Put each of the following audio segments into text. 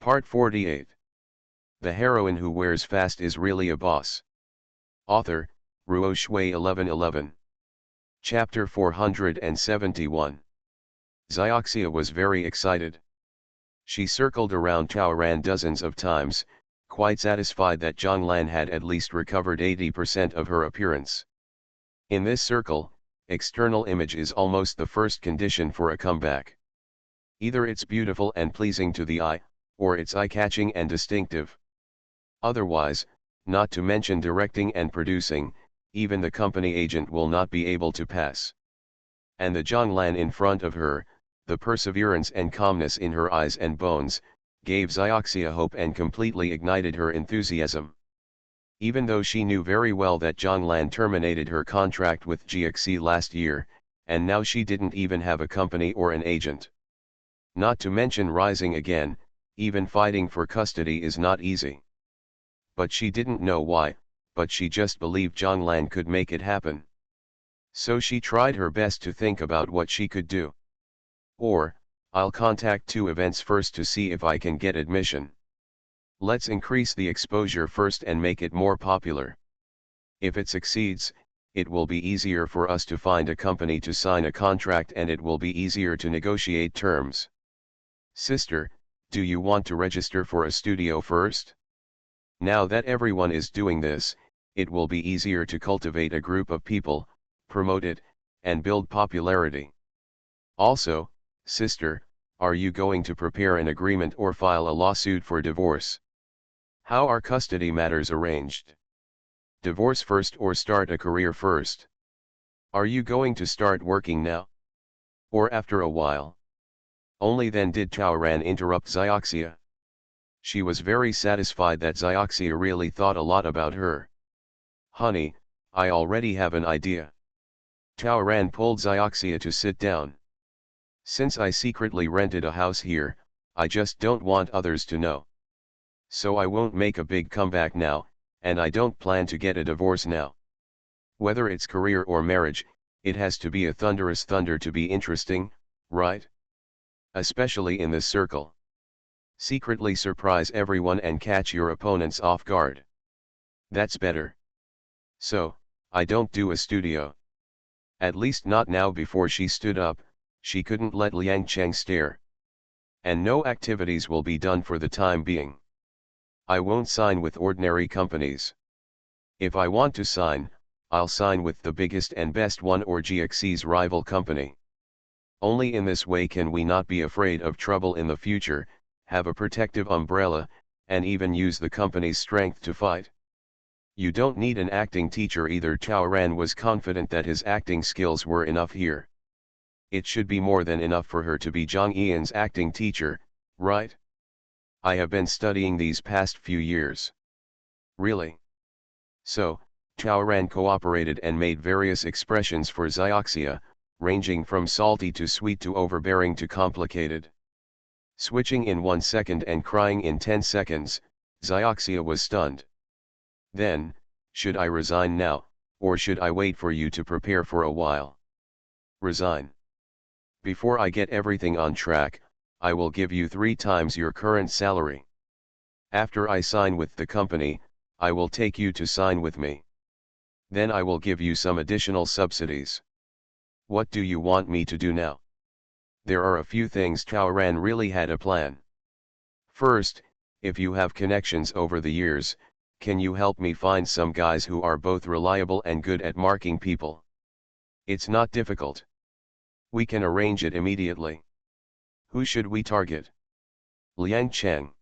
Part 48. The heroine who wears fast is really a boss. Author, Ruo Shui 1111. Chapter 471. Xiaoxia was very excited. She circled around Taoran dozens of times, quite satisfied that Zhonglan had at least recovered 80% of her appearance. In this circle, external image is almost the first condition for a comeback. Either it's beautiful and pleasing to the eye, or it's eye-catching and distinctive. Otherwise, not to mention directing and producing, even the company agent will not be able to pass. And the Zhonglan in front of her, the perseverance and calmness in her eyes and bones, gave Xiaoxia hope and completely ignited her enthusiasm. Even though she knew very well that Zhonglan terminated her contract with GXC last year, and now she didn't even have a company or an agent. Not to mention rising again, even fighting for custody is not easy. But she didn't know why, but she just believed Zhonglan could make it happen. So she tried her best to think about what she could do. Or, I'll contact two events first to see if I can get admission. Let's increase the exposure first and make it more popular. If it succeeds, it will be easier for us to find a company to sign a contract and it will be easier to negotiate terms. Sister, do you want to register for a studio first? Now that everyone is doing this, it will be easier to cultivate a group of people, promote it, and build popularity. Also, sister, are you going to prepare an agreement or file a lawsuit for divorce? How are custody matters arranged? Divorce first or start a career first? Are you going to start working now? Or after a while? Only then did Taoran interrupt Xiaoxia. She was very satisfied that Xiaoxia really thought a lot about her. Honey, I already have an idea. Taoran pulled Xiaoxia to sit down. Since I secretly rented a house here, I just don't want others to know. So I won't make a big comeback now, and I don't plan to get a divorce now. Whether it's career or marriage, it has to be a thunderous thunder to be interesting, right? Especially in this circle. Secretly surprise everyone and catch your opponents off guard. That's better. So, I don't do a studio. At least not now. Before she stood up, she couldn't let Liang Cheng stare. And no activities will be done for the time being. I won't sign with ordinary companies. If I want to sign, I'll sign with the biggest and best one or GXC's rival company. Only in this way can we not be afraid of trouble in the future, have a protective umbrella, and even use the company's strength to fight. You don't need an acting teacher either. Taoran was confident that his acting skills were enough here. It should be more than enough for her to be Zhang Yian's acting teacher, right? I have been studying these past few years. Really? So, Taoran cooperated and made various expressions for Xiaoxia, ranging from salty to sweet to overbearing to complicated. Switching in 1 second and crying in 10 seconds, Xiaoxia was stunned. Then, should I resign now, or should I wait for you to prepare for a while? Resign. Before I get everything on track, I will give you 3 times your current salary. After I sign with the company, I will take you to sign with me. Then I will give you some additional subsidies. What do you want me to do now? There are a few things. Taoran really had a plan. First, if you have connections over the years, can you help me find some guys who are both reliable and good at marking people? It's not difficult. We can arrange it immediately. Who should we target? Liang Cheng.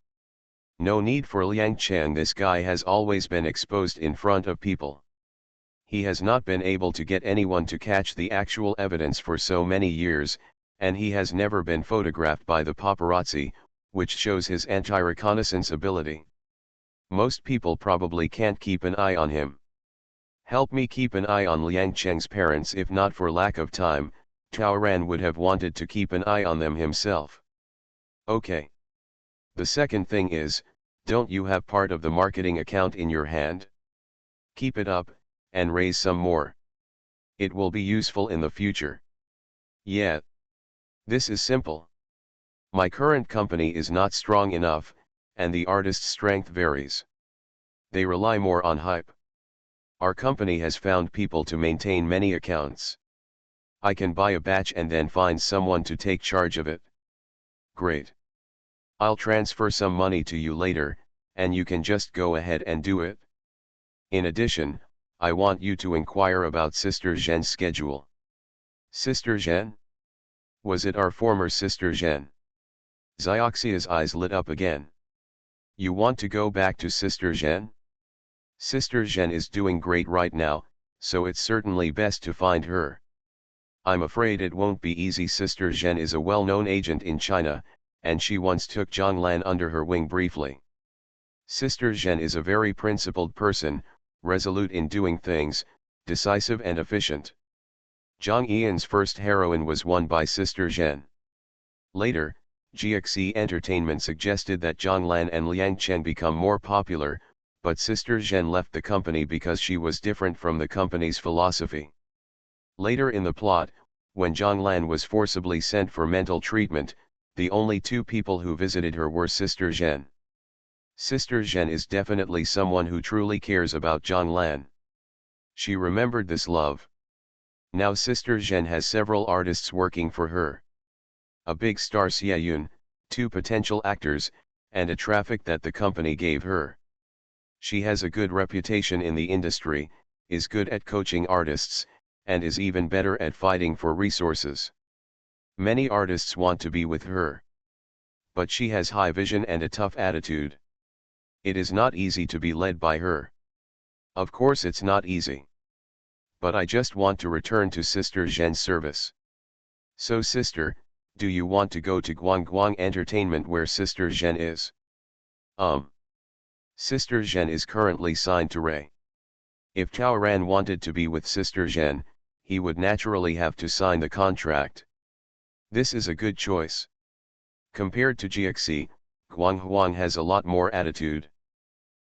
No need for Liang Cheng. This guy has always been exposed in front of people. He has not been able to get anyone to catch the actual evidence for so many years, and he has never been photographed by the paparazzi, which shows his anti-reconnaissance ability. Most people probably can't keep an eye on him. Help me keep an eye on Liang Cheng's parents. If not for lack of time, Taoran would have wanted to keep an eye on them himself. Okay. The second thing is, don't you have part of the marketing account in your hand? Keep it up, and raise some more. It will be useful in the future. Yeah. This is simple. My current company is not strong enough, and the artist's strength varies. They rely more on hype. Our company has found people to maintain many accounts. I can buy a batch and then find someone to take charge of it. Great. I'll transfer some money to you later, and you can just go ahead and do it. In addition, I want you to inquire about Sister Zhen's schedule. Sister Zhen? Was it our former Sister Zhen? Xiaoxia's eyes lit up again. You want to go back to Sister Zhen? Sister Zhen is doing great right now, so it's certainly best to find her. I'm afraid it won't be easy. Sister Zhen is a well-known agent in China, and she once took Zhang Lan under her wing briefly. Sister Zhen is a very principled person, resolute in doing things, decisive and efficient. Zhang Yian's first heroine was won by Sister Zhen. Later, GXE Entertainment suggested that Zhang Lan and Liang Chen become more popular, but Sister Zhen left the company because she was different from the company's philosophy. Later in the plot, when Zhang Lan was forcibly sent for mental treatment, the only two people who visited her were Sister Zhen. Sister Zhen is definitely someone who truly cares about Zhang Lan. She remembered this love. Now Sister Zhen has several artists working for her. A big star Xie Yun, 2 potential actors, and a traffic that the company gave her. She has a good reputation in the industry, is good at coaching artists, and is even better at fighting for resources. Many artists want to be with her. But she has high vision and a tough attitude. It is not easy to be led by her. Of course it's not easy. But I just want to return to Sister Zhen's service. So sister, do you want to go to Guangguang Entertainment where Sister Zhen is? Sister Zhen is currently signed to Ray. If Chaoran wanted to be with Sister Zhen, he would naturally have to sign the contract. This is a good choice. Compared to GXE, Guang Huang has a lot more attitude.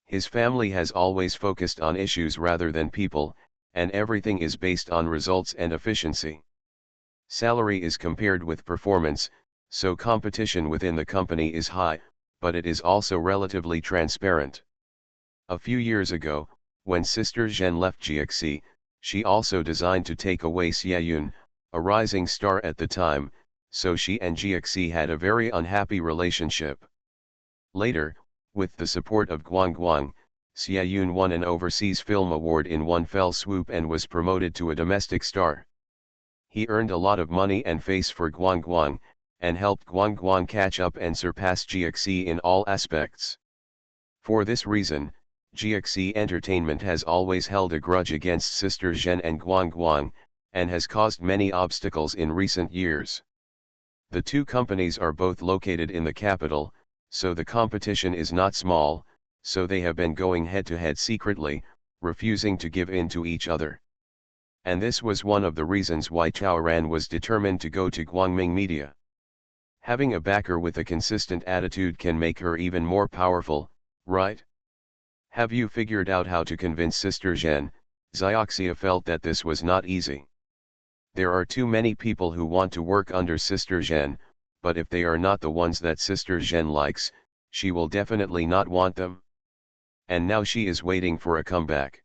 His family has always focused on issues rather than people, and everything is based on results and efficiency. Salary is compared with performance, so competition within the company is high, but it is also relatively transparent. A few years ago, when Sister Zhen left GXE, she also designed to take away Xie Yun, a rising star at the time, so she and GXE had a very unhappy relationship. Later, with the support of Guangguang, Xie Yun won an overseas film award in one fell swoop and was promoted to a domestic star. He earned a lot of money and face for Guangguang, and helped Guangguang catch up and surpass GXE in all aspects. For this reason, GXE Entertainment has always held a grudge against Sister Zhen and Guangguang, and has caused many obstacles in recent years. The two companies are both located in the capital, so the competition is not small, so they have been going head-to-head secretly, refusing to give in to each other. And this was one of the reasons why Chaoran was determined to go to Guangming Media. Having a backer with a consistent attitude can make her even more powerful, right? Have you figured out how to convince Sister Zhen? Xiaoxia felt that this was not easy. There are too many people who want to work under Sister Zhen, but if they are not the ones that Sister Zhen likes, she will definitely not want them. And now she is waiting for a comeback.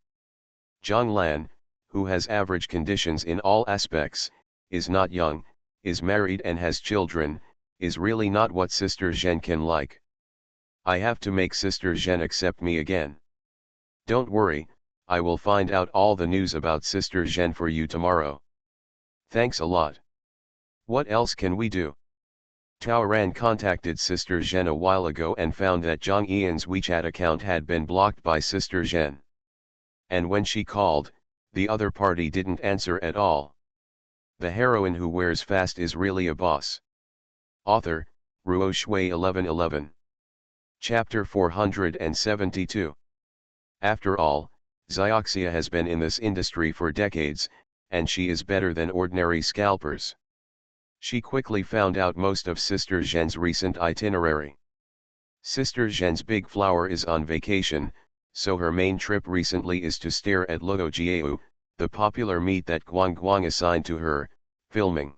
Zhang Lan, who has average conditions in all aspects, is not young, is married and has children, is really not what Sister Zhen can like. I have to make Sister Zhen accept me again. Don't worry, I will find out all the news about Sister Zhen for you tomorrow. Thanks a lot. What else can we do? Chaoran contacted Sister Zhen a while ago and found that Zhang Yian's WeChat account had been blocked by Sister Zhen. And when she called, the other party didn't answer at all. The heroine who wears fast is really a boss. Author, Ruo Shui 1111. Chapter 472. After all, Xiaoxia has been in this industry for decades, and she is better than ordinary scalpers. She quickly found out most of Sister Zhen's recent itinerary. Sister Zhen's big flower is on vacation, so her main trip recently is to stare at Luo Jiao, the popular meat that Guangguang assigned to her, filming.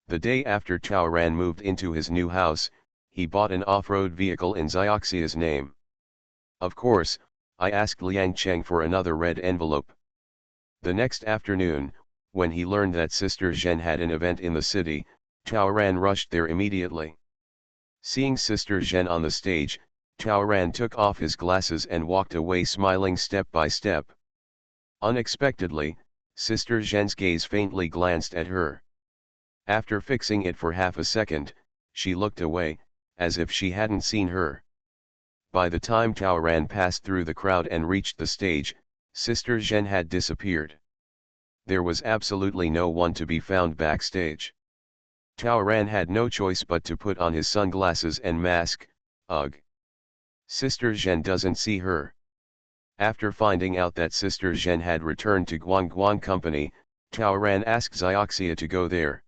The day after Chaoran moved into his new house, he bought an off-road vehicle in Xiaoxia's name. Of course, I asked Liang Cheng for another red envelope. The next afternoon, when he learned that Sister Zhen had an event in the city, Ran rushed there immediately. Seeing Sister Zhen on the stage, Ran took off his glasses and walked away smiling step by step. Unexpectedly, Sister Zhen's gaze faintly glanced at her. After fixing it for half a second, she looked away, as if she hadn't seen her. By the time Ran passed through the crowd and reached the stage, Sister Zhen had disappeared. There was absolutely no one to be found backstage. Ran had no choice but to put on his sunglasses and mask. Ugh. Sister Zhen doesn't see her. After finding out that Sister Zhen had returned to Guangguan Company, Ran asked Xiaoxia to go there.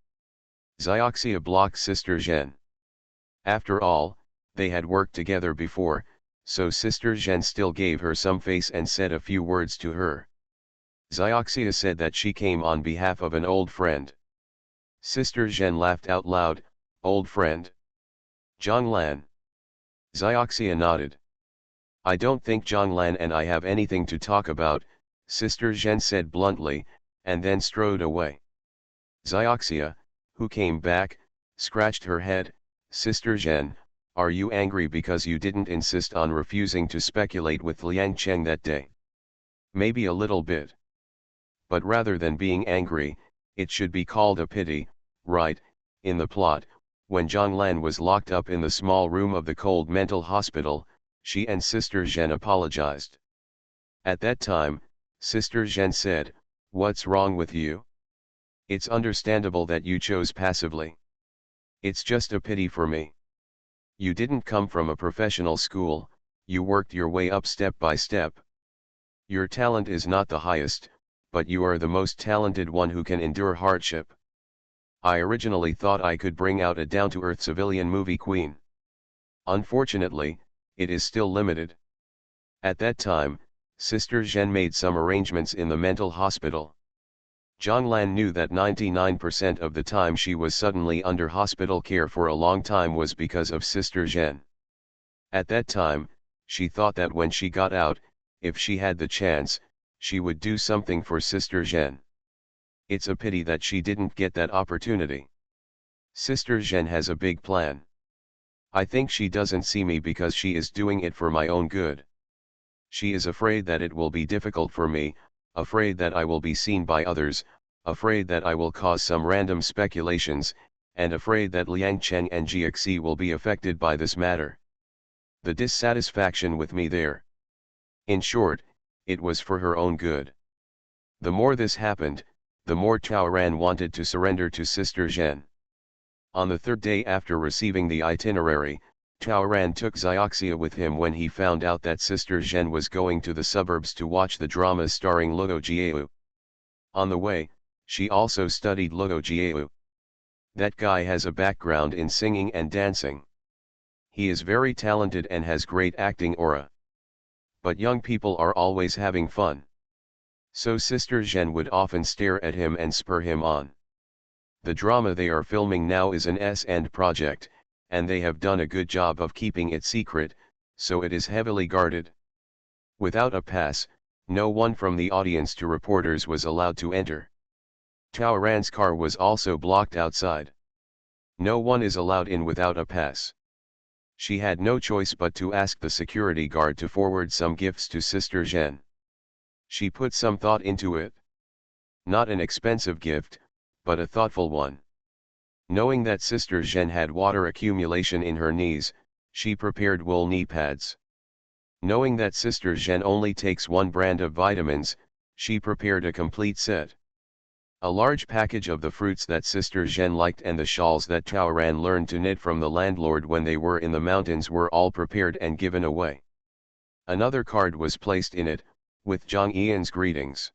Xiaoxia blocked Sister Zhen. After all, they had worked together before, so Sister Zhen still gave her some face and said a few words to her. Xiaoxia said that she came on behalf of an old friend. Sister Zhen laughed out loud. Old friend? Zhang Lan. Xiaoxia nodded. I don't think Zhang Lan and I have anything to talk about, Sister Zhen said bluntly, and then strode away. Xiaoxia, who came back, scratched her head. Sister Zhen, are you angry because you didn't insist on refusing to speculate with Liang Cheng that day? Maybe a little bit. But rather than being angry, it should be called a pity, right? In the plot, when Zhang Lan was locked up in the small room of the cold mental hospital, she and Sister Zhen apologized. At that time, Sister Zhen said, "What's wrong with you? It's understandable that you chose passively. It's just a pity for me. You didn't come from a professional school, you worked your way up step by step. Your talent is not the highest, but you are the most talented one who can endure hardship. I originally thought I could bring out a down-to-earth civilian movie queen. Unfortunately, it is still limited." At that time, Sister Zhen made some arrangements in the mental hospital. Zhang Lan knew that 99% of the time she was suddenly under hospital care for a long time was because of Sister Zhen. At that time, she thought that when she got out, if she had the chance, she would do something for Sister Zhen. It's a pity that she didn't get that opportunity. Sister Zhen has a big plan. I think she doesn't see me because she is doing it for my own good. She is afraid that it will be difficult for me, afraid that I will be seen by others, afraid that I will cause some random speculations, and afraid that Liang Cheng and Jiaxi will be affected by this matter. The dissatisfaction with me there. In short, it was for her own good. The more this happened, the more Ran wanted to surrender to Sister Zhen. On the third day after receiving the itinerary, Ran took Xiaoxia with him when he found out that Sister Zhen was going to the suburbs to watch the drama starring Luo Jieu. On the way, she also studied Luo Jieu. That guy has a background in singing and dancing. He is very talented and has great acting aura. But young people are always having fun. So Sister Zhen would often stare at him and spur him on. The drama they are filming now is an S&D project, and they have done a good job of keeping it secret, so it is heavily guarded. Without a pass, no one from the audience to reporters was allowed to enter. Ran's car was also blocked outside. No one is allowed in without a pass. She had no choice but to ask the security guard to forward some gifts to Sister Zhen. She put some thought into it. Not an expensive gift, but a thoughtful one. Knowing that Sister Zhen had water accumulation in her knees, she prepared wool knee pads. Knowing that Sister Zhen only takes one brand of vitamins, she prepared a complete set. A large package of the fruits that Sister Zhen liked and the shawls that Ran learned to knit from the landlord when they were in the mountains were all prepared and given away. Another card was placed in it, with Zhang Yian's greetings.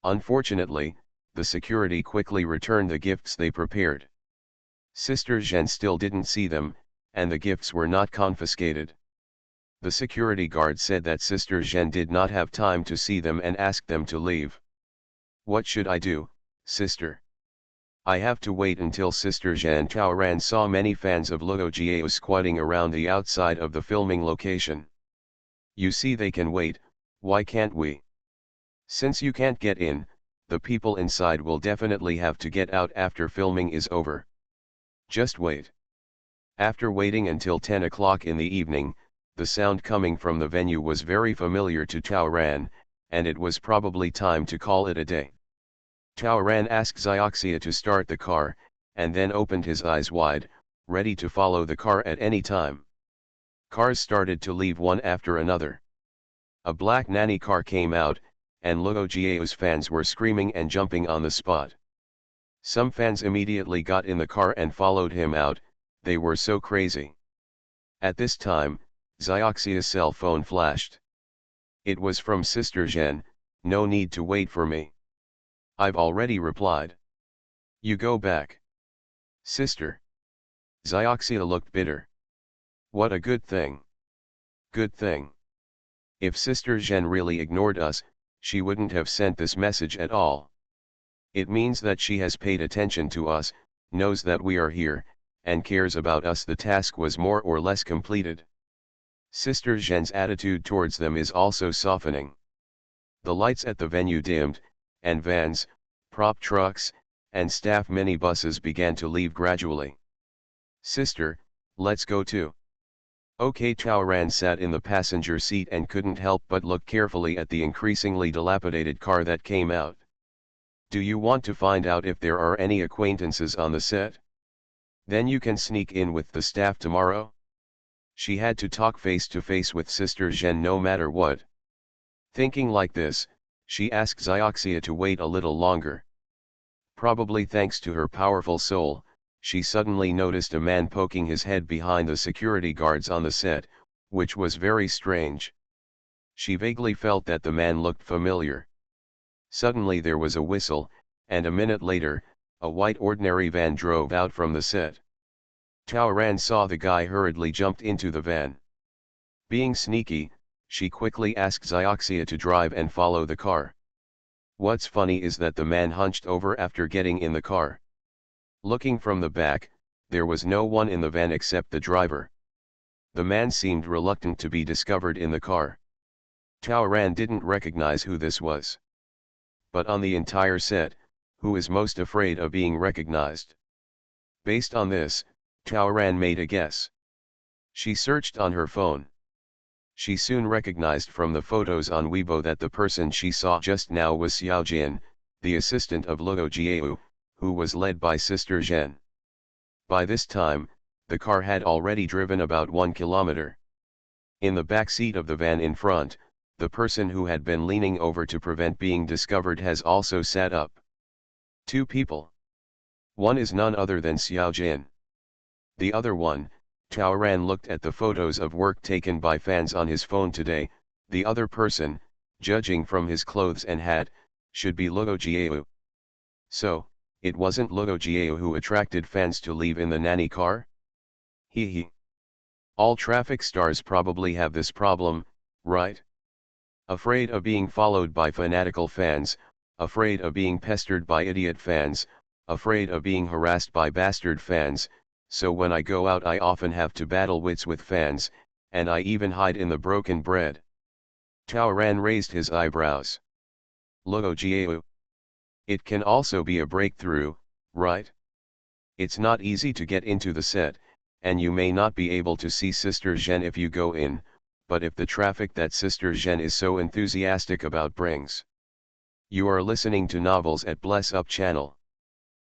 Unfortunately, the security quickly returned the gifts they prepared. Sister Zhen still didn't see them, and the gifts were not confiscated. The security guard said that Sister Zhen did not have time to see them and asked them to leave. "What should I do, sister?" I have to wait until Sister Jean Taoran saw many fans of Luo Jiao squatting around the outside of the filming location. You see they can wait, why can't we? Since you can't get in, the people inside will definitely have to get out after filming is over. Just wait. After waiting until 10 o'clock in the evening, the sound coming from the venue was very familiar to Taoran, and it was probably time to call it a day. Taoran asked Xioxia to start the car, and then opened his eyes wide, ready to follow the car at any time. Cars started to leave one after another. A black nanny car came out, and Luo Jiao's fans were screaming and jumping on the spot. Some fans immediately got in the car and followed him out, they were so crazy. At this time, Xioxia's cell phone flashed. It was from Sister Zhen, no need to wait for me. I've already replied. You go back. Sister. Xioxia looked bitter. What a good thing. Good thing. If Sister Zhen really ignored us, she wouldn't have sent this message at all. It means that she has paid attention to us, knows that we are here, and cares about us. The task was more or less completed. Sister Zhen's attitude towards them is also softening. The lights at the venue dimmed, and vans, prop trucks, and staff minibuses began to leave gradually. Sister, let's go too. Okay. Taoran sat in the passenger seat and couldn't help but look carefully at the increasingly dilapidated car that came out. Do you want to find out if there are any acquaintances on the set? Then you can sneak in with the staff tomorrow? She had to talk face to face with Sister Zhen no matter what. Thinking like this, she asked Xioxia to wait a little longer. Probably thanks to her powerful soul, she suddenly noticed a man poking his head behind the security guards on the set, which was very strange. She vaguely felt that the man looked familiar. Suddenly there was a whistle, and a minute later, a white ordinary van drove out from the set. Taoran saw the guy hurriedly jumped into the van. Being sneaky, she quickly asked Xioxia to drive and follow the car. What's funny is that the man hunched over after getting in the car. Looking from the back, there was no one in the van except the driver. The man seemed reluctant to be discovered in the car. Taoran didn't recognize who this was. But on the entire set, who is most afraid of being recognized? Based on this, Taoran made a guess. She searched on her phone. She soon recognized from the photos on Weibo that the person she saw just now was Xiaojian, the assistant of Luo Jiao, who was led by Sister Zhen. By this time, the car had already driven about 1 kilometer. In the back seat of the van in front, the person who had been leaning over to prevent being discovered has also sat up. 2 people. One is none other than Xiaojian. The other one, Taoran looked at the photos of work taken by fans on his phone today. The other person, judging from his clothes and hat, should be Luo Jiao. So, it wasn't Luo Jiao who attracted fans to leave in the nanny car? Hee. All traffic stars probably have this problem, right? Afraid of being followed by fanatical fans, afraid of being pestered by idiot fans, afraid of being harassed by bastard fans, so when I go out I often have to battle wits with fans, and I even hide in the broken bread. Taoran raised his eyebrows. Luo Jiao. It can also be a breakthrough, right? It's not easy to get into the set, and you may not be able to see Sister Zhen if you go in, but if the traffic that Sister Zhen is so enthusiastic about brings. You are listening to Novels at Bless Up channel.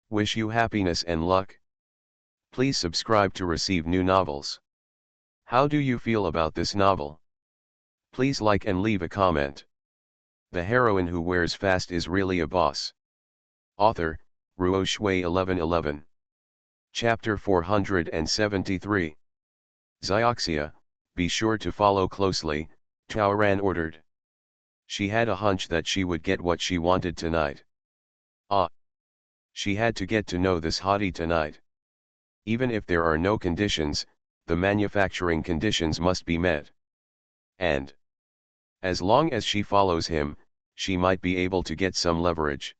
Wish you happiness and luck. Please subscribe to receive new novels. How do you feel about this novel? Please like and leave a comment. The heroine who wears fast is really a boss. Author, Ruo Shui 1111. Chapter 473. Xioxia, be sure to follow closely, Taoran ordered. She had a hunch that she would get what she wanted tonight. She had to get to know this hottie tonight. Even if there are no conditions, the manufacturing conditions must be met. And as long as she follows him, she might be able to get some leverage.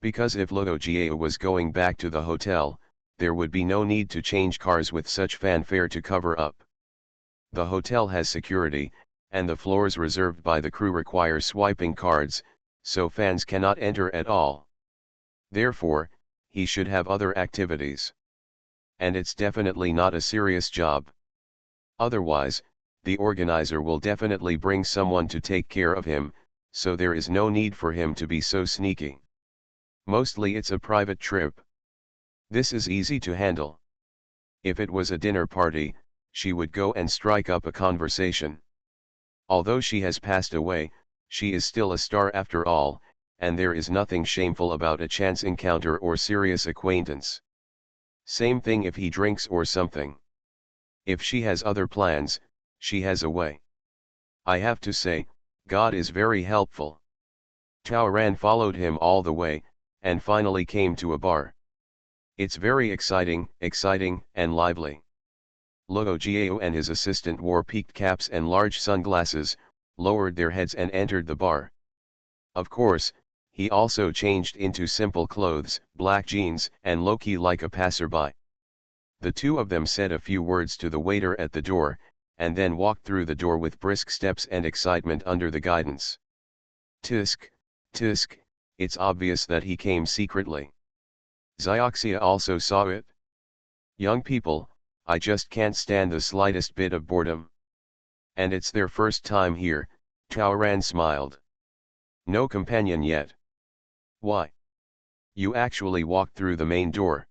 Because if Luo Jiao was going back to the hotel, there would be no need to change cars with such fanfare to cover up. The hotel has security, and the floors reserved by the crew require swiping cards, so fans cannot enter at all. Therefore, he should have other activities. And it's definitely not a serious job. Otherwise, the organizer will definitely bring someone to take care of him, so there is no need for him to be so sneaky. Mostly it's a private trip. This is easy to handle. If it was a dinner party, she would go and strike up a conversation. Although she has passed away, she is still a star after all, and there is nothing shameful about a chance encounter or serious acquaintance. Same thing if he drinks or something. If she has other plans, she has a way. I have to say, God is very helpful. Tao Ran followed him all the way, and finally came to a bar. It's very exciting, and lively. Luo Jiao and his assistant wore peaked caps and large sunglasses, lowered their heads and entered the bar. Of course, he also changed into simple clothes, black jeans, and low-key like a passerby. The two of them said a few words to the waiter at the door, and then walked through the door with brisk steps and excitement under the guidance. Tisk, tisk, it's obvious that he came secretly. Xioxia also saw it. Young people, I just can't stand the slightest bit of boredom. And it's their first time here, Tao Ran smiled. No companion yet. Why? You actually walked through the main door.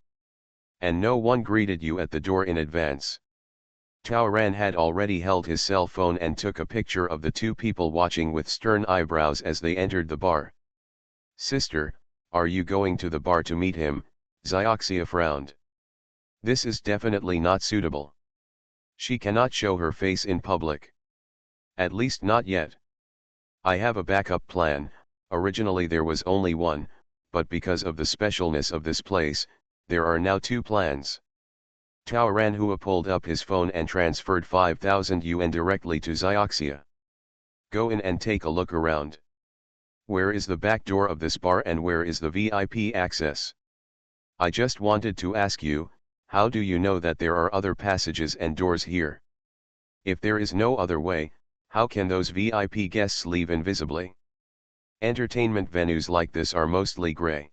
And no one greeted you at the door in advance. Tao Ran had already held his cell phone and took a picture of the two people watching with stern eyebrows as they entered the bar. Sister, are you going to the bar to meet him? Xioxia frowned. This is definitely not suitable. She cannot show her face in public. At least not yet. I have a backup plan. Originally there was only one, but because of the specialness of this place, there are now two plans. Tao Ranhua pulled up his phone and transferred 5,000 yuan directly to Xioxia. Go in and take a look around. Where is the back door of this bar and where is the VIP access? I just wanted to ask you, how do you know that there are other passages and doors here? If there is no other way, how can those VIP guests leave invisibly? Entertainment venues like this are mostly gray.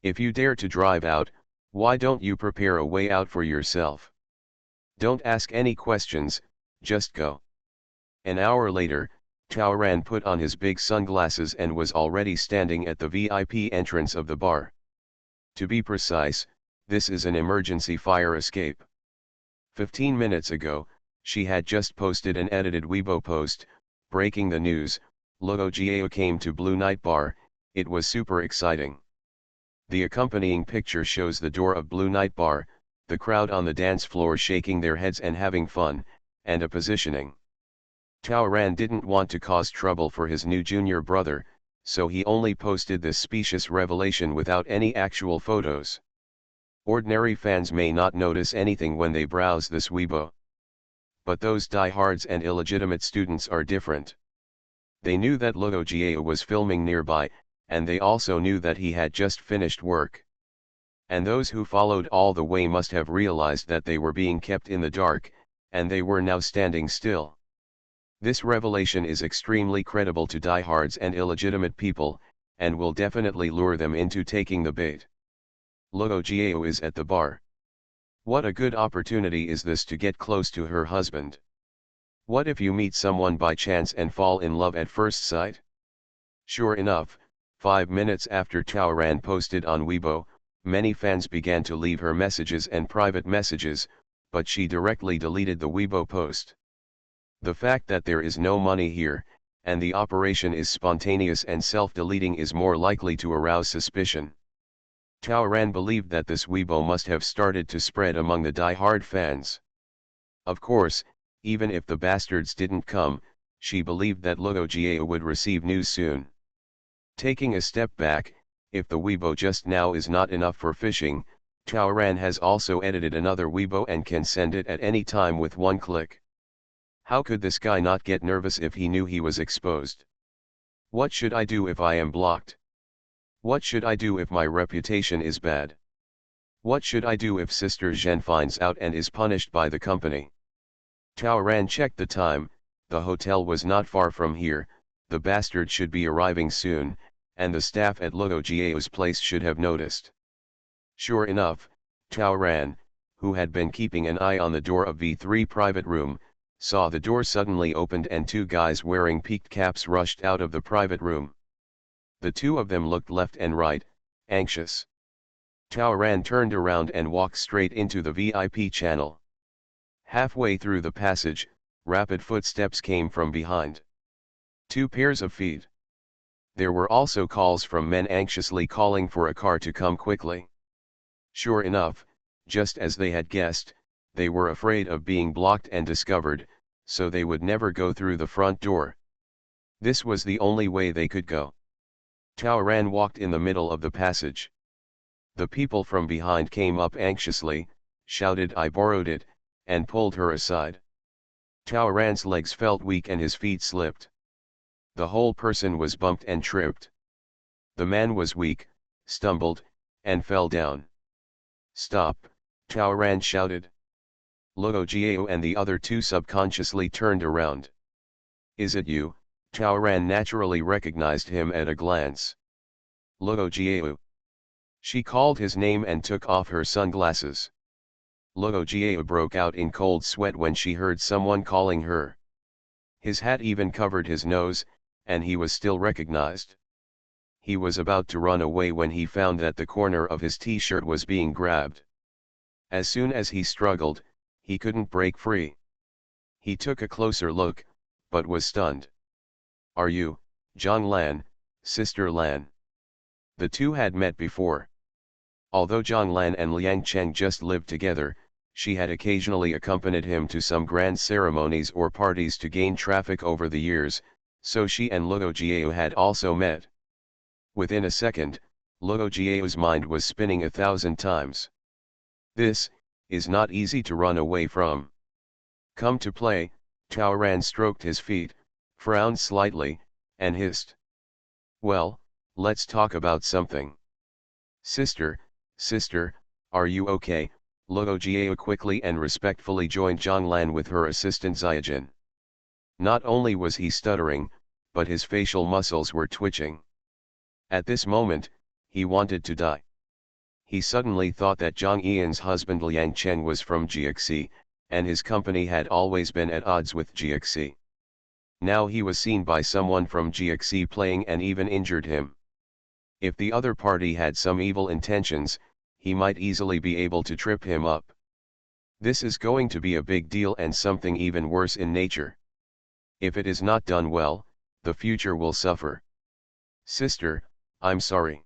If you dare to drive out, why don't you prepare a way out for yourself? Don't ask any questions, just go. An hour later, Tao Ran put on his big sunglasses and was already standing at the VIP entrance of the bar. To be precise, this is an emergency fire escape. 15 minutes ago, she had just posted an edited Weibo post, breaking the news, Luo Jiao came to Blue Night Bar. It was super exciting. The accompanying picture shows the door of Blue Night Bar, the crowd on the dance floor shaking their heads and having fun, and a positioning. Tao Ran didn't want to cause trouble for his new junior brother, so he only posted this specious revelation without any actual photos. Ordinary fans may not notice anything when they browse this Weibo. But those diehards and illegitimate students are different. They knew that Luo Jiao was filming nearby, and they also knew that he had just finished work. And those who followed all the way must have realized that they were being kept in the dark, and they were now standing still. This revelation is extremely credible to diehards and illegitimate people, and will definitely lure them into taking the bait. Luo Jiao is at the bar. What a good opportunity is this to get close to her husband. What if you meet someone by chance and fall in love at first sight? Sure enough, 5 minutes after Tao Ran posted on Weibo, many fans began to leave her messages and private messages, but she directly deleted the Weibo post. The fact that there is no money here, and the operation is spontaneous and self-deleting is more likely to arouse suspicion. Tao Ran believed that this Weibo must have started to spread among the die-hard fans. Of course, even if the bastards didn't come, she believed that Luo Jiao would receive news soon. Taking a step back, if the Weibo just now is not enough for phishing, Tao Ran has also edited another Weibo and can send it at any time with one click. How could this guy not get nervous if he knew he was exposed? What should I do if I am blocked? What should I do if my reputation is bad? What should I do if Sister Zhen finds out and is punished by the company? Tao Ran checked the time, the hotel was not far from here, the bastard should be arriving soon, and the staff at Luo Jiao's place should have noticed. Sure enough, Tao Ran, who had been keeping an eye on the door of V3 private room, saw the door suddenly opened and two guys wearing peaked caps rushed out of the private room. The two of them looked left and right, anxious. Tao Ran turned around and walked straight into the VIP channel. Halfway through the passage, rapid footsteps came from behind. Two pairs of feet. There were also calls from men anxiously calling for a car to come quickly. Sure enough, just as they had guessed, they were afraid of being blocked and discovered, so they would never go through the front door. This was the only way they could go. Tao Ran walked in the middle of the passage. The people from behind came up anxiously, shouted "I borrowed it," and pulled her aside. Tao Ran's legs felt weak and his feet slipped. The whole person was bumped and tripped. The man was weak, stumbled, and fell down. "Stop," Tao Ran shouted. Luo Jiao and the other two subconsciously turned around. "Is it you?" Tao Ran naturally recognized him at a glance. "Luo Jiao." She called his name and took off her sunglasses. Luo Jiao broke out in cold sweat when she heard someone calling her. His hat even covered his nose, and he was still recognized. He was about to run away when he found that the corner of his t-shirt was being grabbed. As soon as he struggled, he couldn't break free. He took a closer look, but was stunned. "Are you, Zhang Lan, Sister Lan?" The two had met before. Although Zhang Lan and Liang Cheng just lived together, she had occasionally accompanied him to some grand ceremonies or parties to gain traffic over the years, so she and Luo Jiao had also met. Within a second, Luo Jiao's mind was spinning 1,000 times. This is not easy to run away from. "Come to play." Tao Ran stroked his feet, frowned slightly, and hissed. "Well, let's talk about something." Sister, are you okay?" Luo Jiao quickly and respectfully joined Zhang Lan with her assistant Xiajin. Not only was he stuttering, but his facial muscles were twitching. At this moment, he wanted to die. He suddenly thought that Zhang Yian's husband Liang Cheng was from GXC, and his company had always been at odds with GXC. Now he was seen by someone from GXC playing and even injured him. If the other party had some evil intentions, he might easily be able to trip him up. This is going to be a big deal and something even worse in nature. If it is not done well, the future will suffer. "Sister, I'm sorry.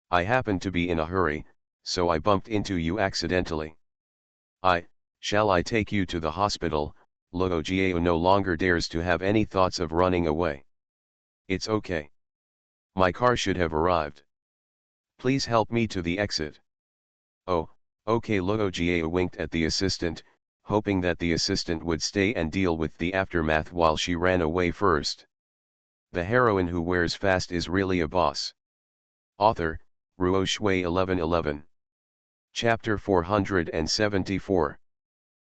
I happened to be in a hurry, so I bumped into you accidentally. Shall I take you to the hospital?" Luo Jiao no longer dares to have any thoughts of running away. "It's okay. My car should have arrived. Please help me to the exit." "Oh, okay." Luo Jiao winked at the assistant, hoping that the assistant would stay and deal with the aftermath while she ran away first. The heroine who wears fast is really a boss. Author, Ruo Shui 1111. Chapter 474.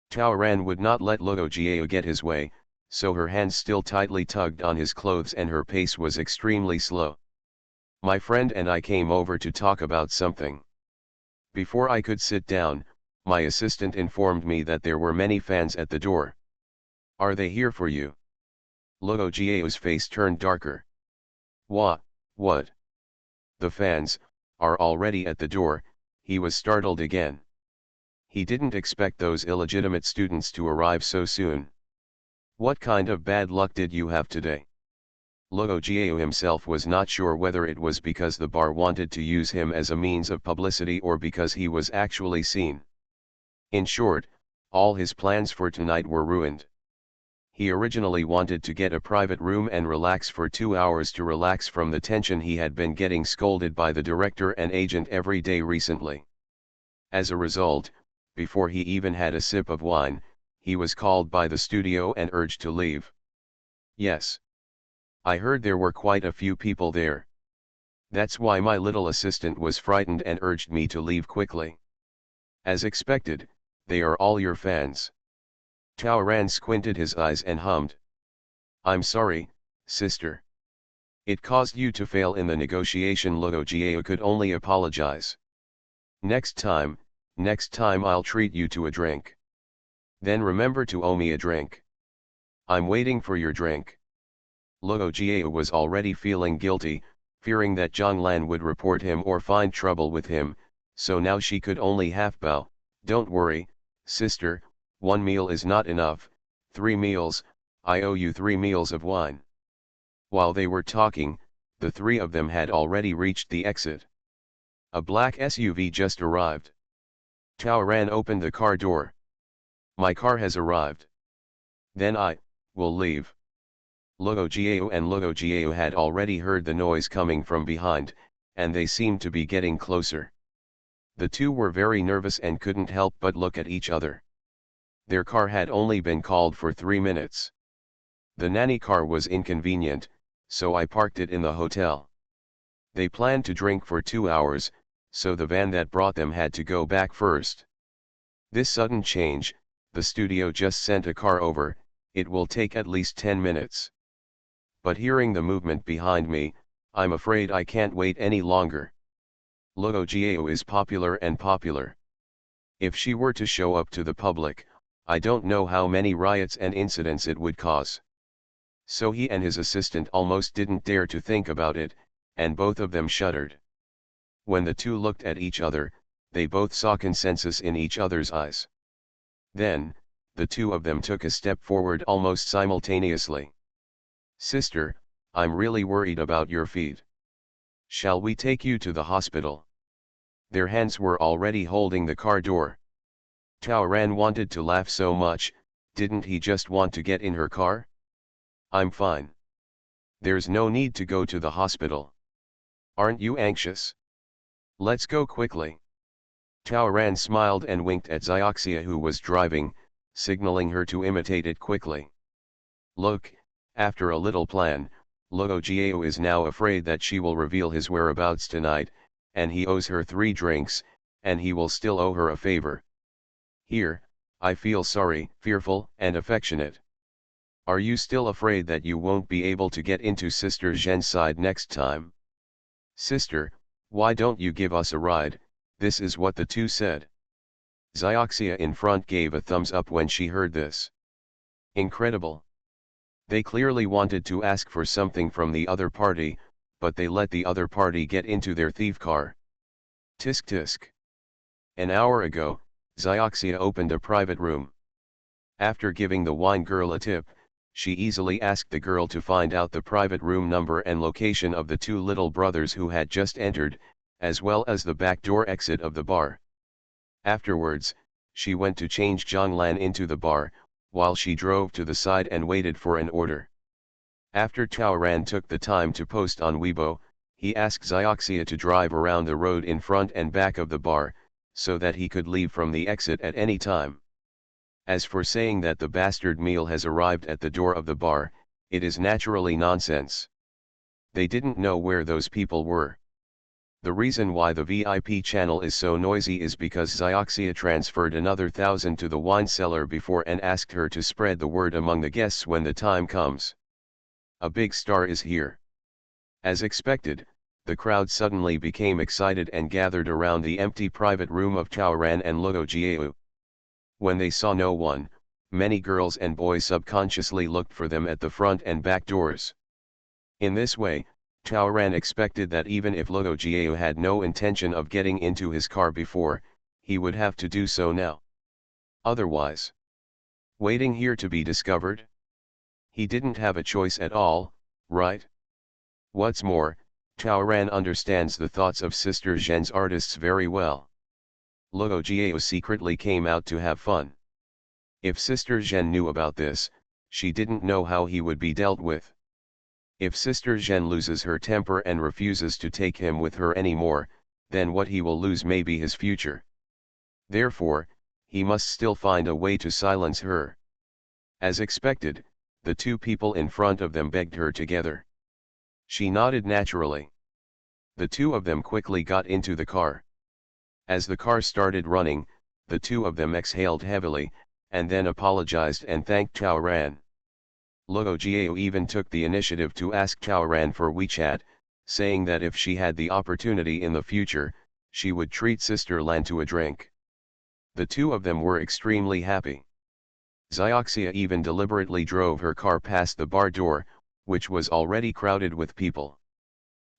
Tao Ran would not let Luo Jiao get his way, so her hands still tightly tugged on his clothes and her pace was extremely slow. "My friend and I came over to talk about something." Before I could sit down, my assistant informed me that there were many fans at the door. "Are they here for you?" Luo Jiao's face turned darker. What? "The fans are already at the door." He was startled again. He didn't expect those illegitimate students to arrive so soon. "What kind of bad luck did you have today?" Luo Jiao himself was not sure whether it was because the bar wanted to use him as a means of publicity or because he was actually seen. In short, all his plans for tonight were ruined. He originally wanted to get a private room and relax for 2 hours to relax from the tension he had been getting scolded by the director and agent every day recently. As a result, before he even had a sip of wine, he was called by the studio and urged to leave. "Yes. I heard there were quite a few people there." That's why my little assistant was frightened and urged me to leave quickly. As expected, they are all your fans. Taoran squinted his eyes and hummed. I'm sorry, sister. It caused you to fail in the negotiation. Luo Jiao could only apologize. Next time I'll treat you to a drink. Then remember to owe me a drink. I'm waiting for your drink. Luo Jiao was already feeling guilty, fearing that Zhang Lan would report him or find trouble with him, so now she could only half bow. Don't worry, sister, one meal is not enough, 3 meals, I owe you 3 meals of wine. While they were talking, the three of them had already reached the exit. A black SUV just arrived. Taoran opened the car door. My car has arrived. Then I will leave. Luo Jiao and Luo Jiao had already heard the noise coming from behind, and they seemed to be getting closer. The two were very nervous and couldn't help but look at each other. Their car had only been called for 3 minutes. The nanny car was inconvenient, so I parked it in the hotel. They planned to drink for 2 hours, so the van that brought them had to go back first. This sudden change, the studio just sent a car over, it will take at least 10 minutes. But hearing the movement behind me, I'm afraid I can't wait any longer. Luo Jiao is popular and popular. If she were to show up to the public, I don't know how many riots and incidents it would cause. So he and his assistant almost didn't dare to think about it, and both of them shuddered. When the two looked at each other, they both saw consensus in each other's eyes. Then, the two of them took a step forward almost simultaneously. Sister, I'm really worried about your feet. Shall we take you to the hospital? Their hands were already holding the car door. Taoran wanted to laugh so much, didn't he just want to get in her car? I'm fine. There's no need to go to the hospital. Aren't you anxious? Let's go quickly. Taoran smiled and winked at Xioxia, who was driving, signaling her to imitate it quickly. Look, after a little plan, Luo Jiao is now afraid that she will reveal his whereabouts tonight, and he owes her 3 drinks, and he will still owe her a favor. Here, I feel sorry, fearful, and affectionate. Are you still afraid that you won't be able to get into Sister Zhen's side next time? Sister, why don't you give us a ride? This is what the two said. Xioxia in front gave a thumbs up when she heard this. Incredible. They clearly wanted to ask for something from the other party, but they let the other party get into their thief car. Tisk tisk. An hour ago, Xioxia opened a private room. After giving the wine girl a tip, she easily asked the girl to find out the private room number and location of the 2 little brothers who had just entered, as well as the back door exit of the bar. Afterwards, she went to change Zhang Lan into the bar, while she drove to the side and waited for an order. After Taoran took the time to post on Weibo, he asked Xioxia to drive around the road in front and back of the bar, so that he could leave from the exit at any time. As for saying that the bastard meal has arrived at the door of the bar, it is naturally nonsense. They didn't know where those people were. The reason why the VIP channel is so noisy is because Xioxia transferred another 1,000 to the wine cellar before and asked her to spread the word among the guests when the time comes. A big star is here. As expected, the crowd suddenly became excited and gathered around the empty private room of Taoran and Luo Jiao. When they saw no one, many girls and boys subconsciously looked for them at the front and back doors. In this way, Taoran expected that even if Luo Jiao had no intention of getting into his car before, he would have to do so now. Otherwise, waiting here to be discovered? He didn't have a choice at all, right? What's more, Taoran understands the thoughts of Sister Zhen's artists very well. Luo Jiao secretly came out to have fun. If Sister Zhen knew about this, she didn't know how he would be dealt with. If Sister Zhen loses her temper and refuses to take him with her anymore, then what he will lose may be his future. Therefore, he must still find a way to silence her. As expected, the 2 people in front of them begged her together. She nodded naturally. The two of them quickly got into the car. As the car started running, the two of them exhaled heavily, and then apologized and thanked Chaoran. Luo Jiao even took the initiative to ask Chaoran for WeChat, saying that if she had the opportunity in the future, she would treat Sister Lan to a drink. The two of them were extremely happy. Xiaoxia even deliberately drove her car past the bar door, which was already crowded with people.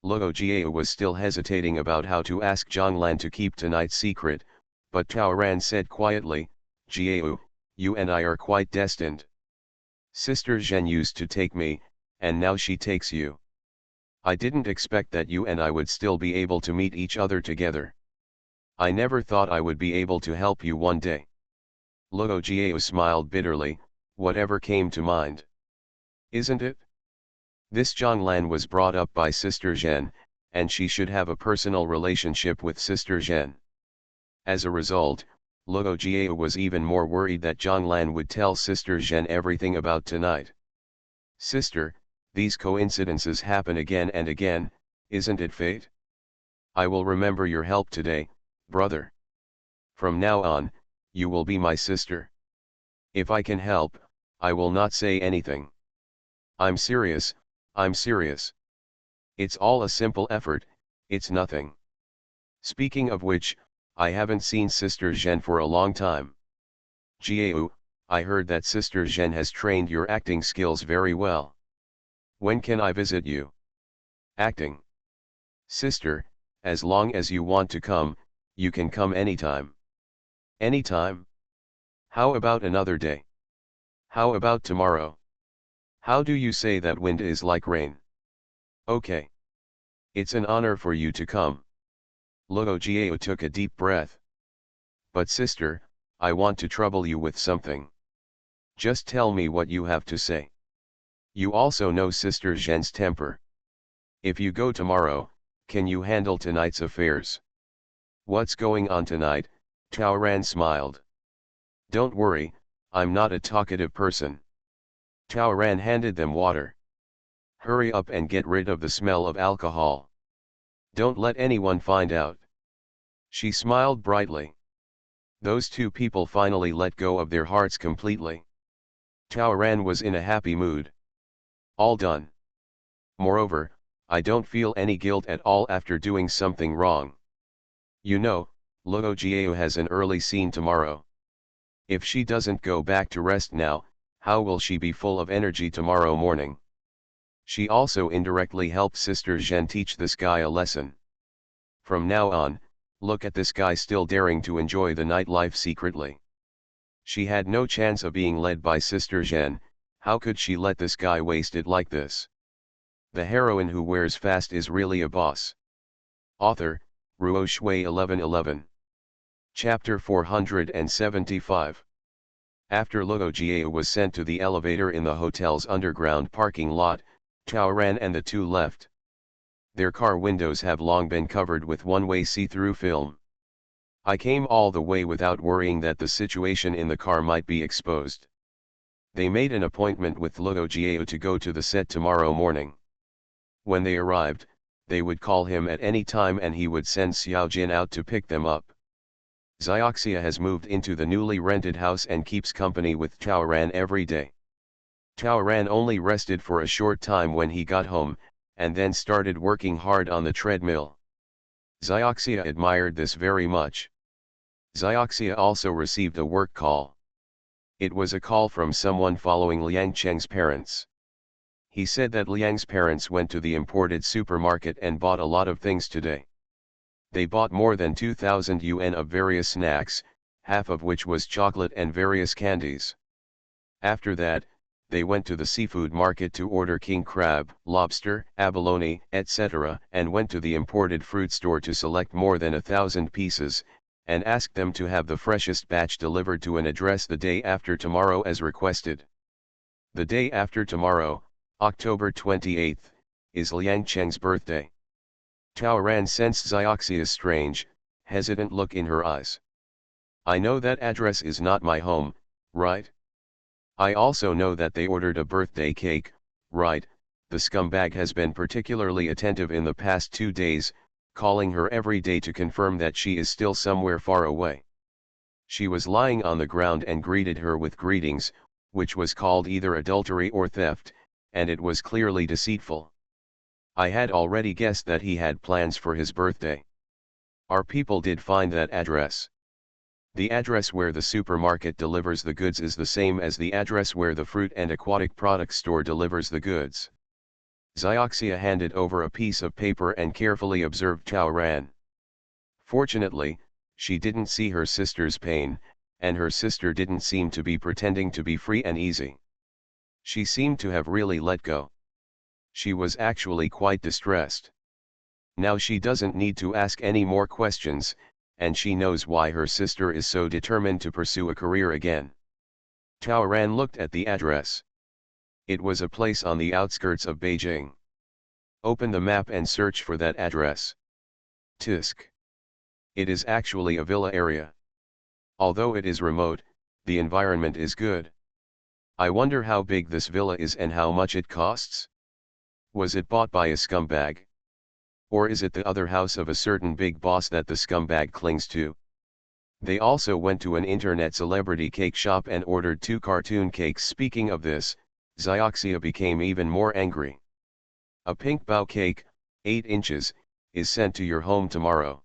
Luo Jiao was still hesitating about how to ask Zhang Lan to keep tonight's secret, but Chaoran said quietly, "Jiao, you and I are quite destined. Sister Zhen used to take me, and now she takes you. I didn't expect that you and I would still be able to meet each other together. I never thought I would be able to help you one day." Luo Jiao smiled bitterly, whatever came to mind. Isn't it? This Zhang Lan was brought up by Sister Zhen, and she should have a personal relationship with Sister Zhen. As a result, Luo Jiao was even more worried that Zhang Lan would tell Sister Zhen everything about tonight. "Sister, these coincidences happen again and again, isn't it fate? I will remember your help today, brother. From now on, you will be my sister. If I can help, I will not say anything. I'm serious, I'm serious. It's all a simple effort, it's nothing. Speaking of which, I haven't seen Sister Zhen for a long time. Jiao, I heard that Sister Zhen has trained your acting skills very well. When can I visit you?" "Acting? Sister, as long as you want to come, you can come anytime." "Anytime? How about another day? How about tomorrow? How do you say that wind is like rain?" "Okay. It's an honor for you to come." Luo Jiao took a deep breath. "But sister, I want to trouble you with something. Just tell me what you have to say. You also know Sister Zhen's temper. If you go tomorrow, can you handle tonight's affairs?" "What's going on tonight?" Chaoran smiled. "Don't worry, I'm not a talkative person." Chaoran handed them water. "Hurry up and get rid of the smell of alcohol. Don't let anyone find out." She smiled brightly. Those two people finally let go of their hearts completely. Chaoran was in a happy mood. All done. Moreover, I don't feel any guilt at all after doing something wrong. You know, Luo Jiao has an early scene tomorrow. If she doesn't go back to rest now, how will she be full of energy tomorrow morning? She also indirectly helped Sister Zhen teach this guy a lesson. From now on, look at this guy still daring to enjoy the nightlife secretly. She had no chance of being led by Sister Zhen. How could she let this guy waste it like this? The heroine who wears fast is really a boss. Author, Ruo Shui 1111. Chapter 475. After Luo Jiao was sent to the elevator in the hotel's underground parking lot, Chaoran and the two left. Their car windows have long been covered with one-way see-through film. I came all the way without worrying that the situation in the car might be exposed. They made an appointment with Luo Jiao to go to the set tomorrow morning. When they arrived, they would call him at any time and he would send Xiao Jin out to pick them up. Xiaoxia has moved into the newly rented house and keeps company with Chaoran every day. Chaoran only rested for a short time when he got home, and then started working hard on the treadmill. Xiaoxia admired this very much. Xiaoxia also received a work call. It was a call from someone following Liang Cheng's parents. He said that Liang's parents went to the imported supermarket and bought a lot of things today. They bought more than 2,000 yuan of various snacks, half of which was chocolate and various candies. After that, they went to the seafood market to order king crab, lobster, abalone, etc., and went to the imported fruit store to select more than 1,000 pieces, and asked them to have the freshest batch delivered to an address the day after tomorrow as requested. The day after tomorrow, October 28th, is Liang Cheng's birthday. Chaoran sensed Xiaoxia's strange, hesitant look in her eyes. "I know that address is not my home, right? I also know that they ordered a birthday cake, right? The scumbag has been particularly attentive in the past 2 days, calling her every day to confirm that she is still somewhere far away. She was lying on the ground and greeted her with greetings, which was called either adultery or theft, and it was clearly deceitful. I had already guessed that he had plans for his birthday. Our people did find that address. The address where the supermarket delivers the goods is the same as the address where the fruit and aquatic products store delivers the goods. Zioxia handed over a piece of paper and carefully observed Tao Ran. Fortunately, she didn't see her sister's pain, and her sister didn't seem to be pretending to be free and easy. She seemed to have really let go. She was actually quite distressed. Now she doesn't need to ask any more questions, and she knows why her sister is so determined to pursue a career again. Tao Ran looked at the address. It was a place on the outskirts of Beijing. Open the map and search for that address. Tisk. It is actually a villa area. Although it is remote, the environment is good. I wonder how big this villa is and how much it costs? Was it bought by a scumbag? Or is it the other house of a certain big boss that the scumbag clings to? They also went to an internet celebrity cake shop and ordered 2 cartoon cakes. Speaking of this, Zioxia became even more angry. A pink bao cake, 8 inches, is sent to your home tomorrow.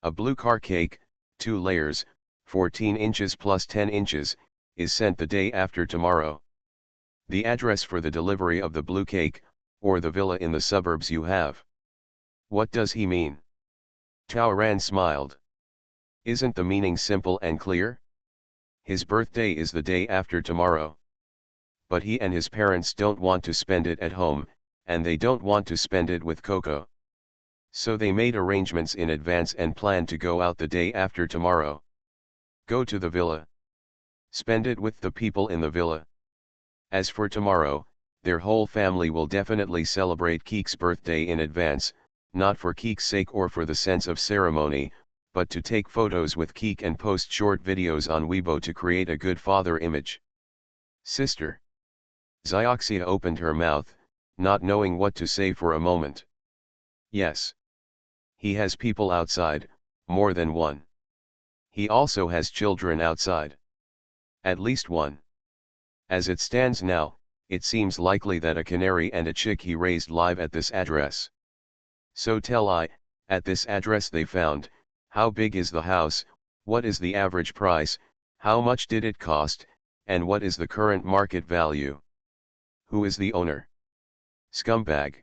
A blue car cake, 2 layers, 14 inches plus 10 inches, is sent the day after tomorrow. The address for the delivery of the blue cake, or the villa in the suburbs you have. What does he mean? Tao Ran smiled. Isn't the meaning simple and clear? His birthday is the day after tomorrow. But he and his parents don't want to spend it at home, and they don't want to spend it with Coco. So they made arrangements in advance and planned to go out the day after tomorrow. Go to the villa. Spend it with the people in the villa. As for tomorrow, their whole family will definitely celebrate Keek's birthday in advance, not for Keek's sake or for the sense of ceremony, but to take photos with Keek and post short videos on Weibo to create a good father image. Sister. Zioxia opened her mouth, not knowing what to say for a moment. Yes. He has people outside, more than one. He also has children outside. At least one. As it stands now, it seems likely that a canary and a chick he raised live at this address. So tell I, at this address they found, how big is the house, what is the average price, how much did it cost, and what is the current market value? Who is the owner? Scumbag.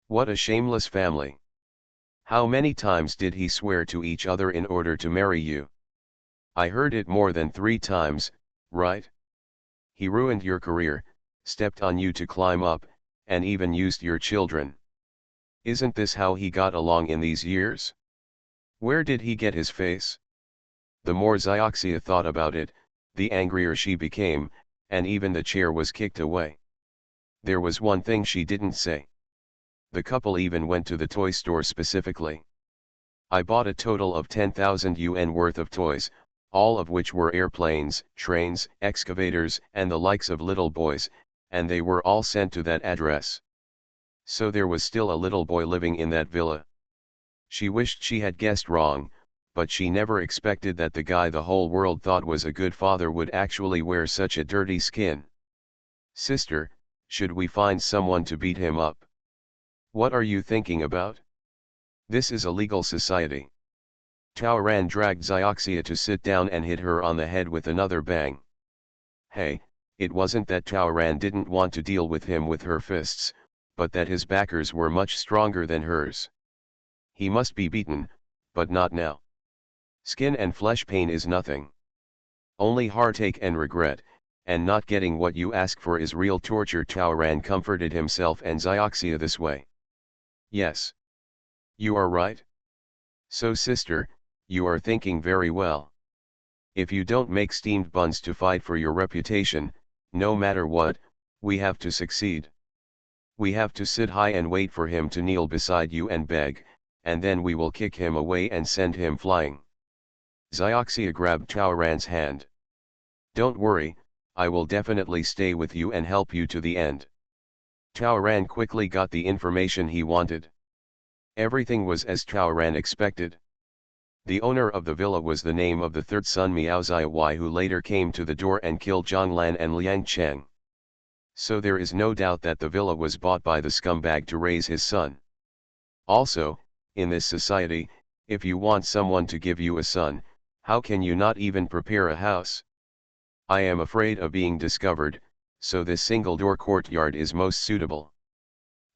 What a shameless family. How many times did he swear to each other in order to marry you? I heard it more than 3 times, right? He ruined your career, stepped on you to climb up, and even used your children. Isn't this how he got along in these years? Where did he get his face? The more Zioxia thought about it, the angrier she became, and even the chair was kicked away. There was one thing she didn't say. The couple even went to the toy store specifically. I bought a total of 10,000 yuan worth of toys, all of which were airplanes, trains, excavators, and the likes of little boys, and they were all sent to that address. So there was still a little boy living in that villa. She wished she had guessed wrong, but she never expected that the guy the whole world thought was a good father would actually wear such a dirty skin. Sister, should we find someone to beat him up? What are you thinking about? This is a legal society. Tao Ran dragged Zioxia to sit down and hit her on the head with another bang. Hey, it wasn't that Tao Ran didn't want to deal with him with her fists, but that his backers were much stronger than hers. He must be beaten, but not now. Skin and flesh pain is nothing. Only heartache and regret, and not getting what you ask for is real torture. Tao Ran comforted himself and Zioxia this way. Yes. You are right. So sister, you are thinking very well. If you don't make steamed buns to fight for your reputation, no matter what, we have to succeed. We have to sit high and wait for him to kneel beside you and beg, and then we will kick him away and send him flying. Zioxia grabbed Tao Ran's hand. Don't worry, I will definitely stay with you and help you to the end. Tao Ran quickly got the information he wanted. Everything was as Chaoran expected. The owner of the villa was the name of the third son Miao Ziawei, who later came to the door and killed Zhang Lan and Liang Cheng. So there is no doubt that the villa was bought by the scumbag to raise his son. Also, in this society, if you want someone to give you a son, how can you not even prepare a house? I am afraid of being discovered, so this single-door courtyard is most suitable.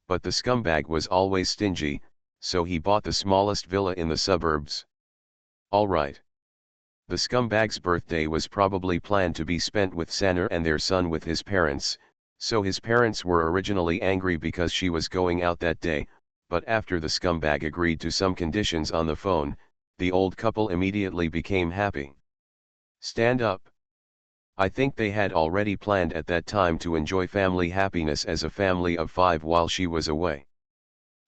But the scumbag was always stingy, so he bought the smallest villa in the suburbs. Alright. The scumbag's birthday was probably planned to be spent with Sanner and their son with his parents, so his parents were originally angry because she was going out that day, but after the scumbag agreed to some conditions on the phone, the old couple immediately became happy. Stand up. I think they had already planned at that time to enjoy family happiness as a family of 5 while she was away.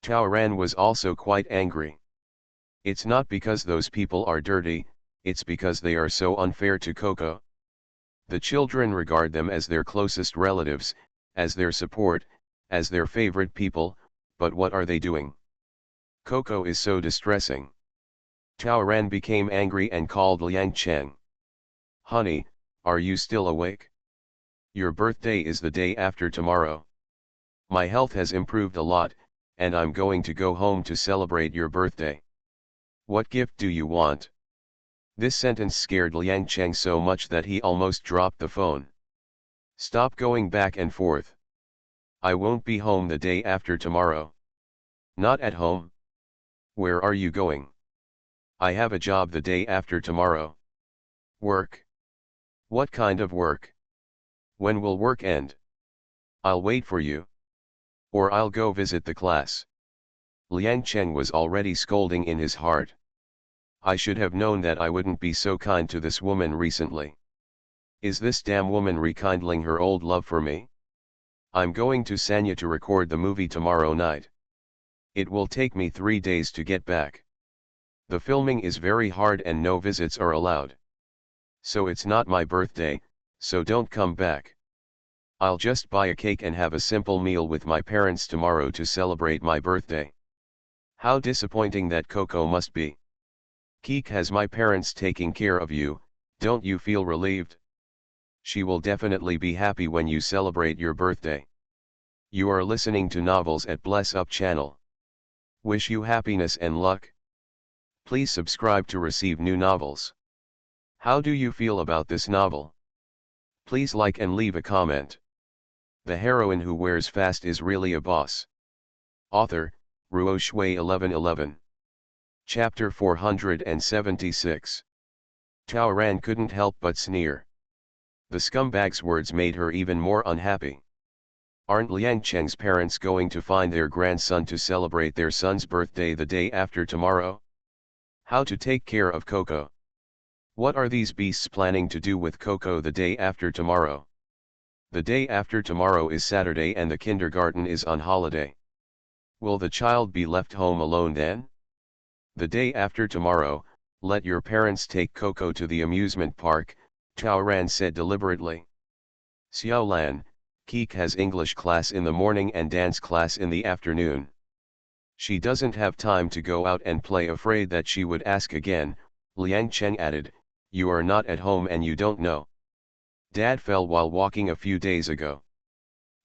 Chaoran was also quite angry. It's not because those people are dirty, it's because they are so unfair to Coco. The children regard them as their closest relatives, as their support, as their favorite people, but what are they doing? Coco is so distressing. Chaoran became angry and called Liang Cheng. Honey, are you still awake? Your birthday is the day after tomorrow. My health has improved a lot, and I'm going to go home to celebrate your birthday. What gift do you want? This sentence scared Liang Cheng so much that he almost dropped the phone. Stop going back and forth. I won't be home the day after tomorrow. Not at home? Where are you going? I have a job the day after tomorrow. Work? What kind of work? When will work end? I'll wait for you. Or I'll go visit the class. Liang Cheng was already scolding in his heart. I should have known that I wouldn't be so kind to this woman recently. Is this damn woman rekindling her old love for me? I'm going to Sanya to record the movie tomorrow night. It will take me 3 days to get back. The filming is very hard and no visits are allowed. So it's not my birthday, so don't come back. I'll just buy a cake and have a simple meal with my parents tomorrow to celebrate my birthday. How disappointing that Coco must be. Keek has my parents taking care of you, don't you feel relieved? She will definitely be happy when you celebrate your birthday. You are listening to Novels at Bless Up channel. Wish you happiness and luck. Please subscribe to receive new novels. How do you feel about this novel? Please like and leave a comment. The heroine who wears fast is really a boss. Author, Ruo Shui 1111. Chapter 476. Chaoran couldn't help but sneer. The scumbag's words made her even more unhappy. Aren't Liang Cheng's parents going to find their grandson to celebrate their son's birthday the day after tomorrow? How to take care of Coco? What are these beasts planning to do with Coco the day after tomorrow? The day after tomorrow is Saturday and the kindergarten is on holiday. Will the child be left home alone then? The day after tomorrow, let your parents take Coco to the amusement park, Chaoran said deliberately. Xiaolan, Keek has English class in the morning and dance class in the afternoon. She doesn't have time to go out and play. Afraid that she would ask again, Liang Cheng added, you are not at home and you don't know. Dad fell while walking a few days ago.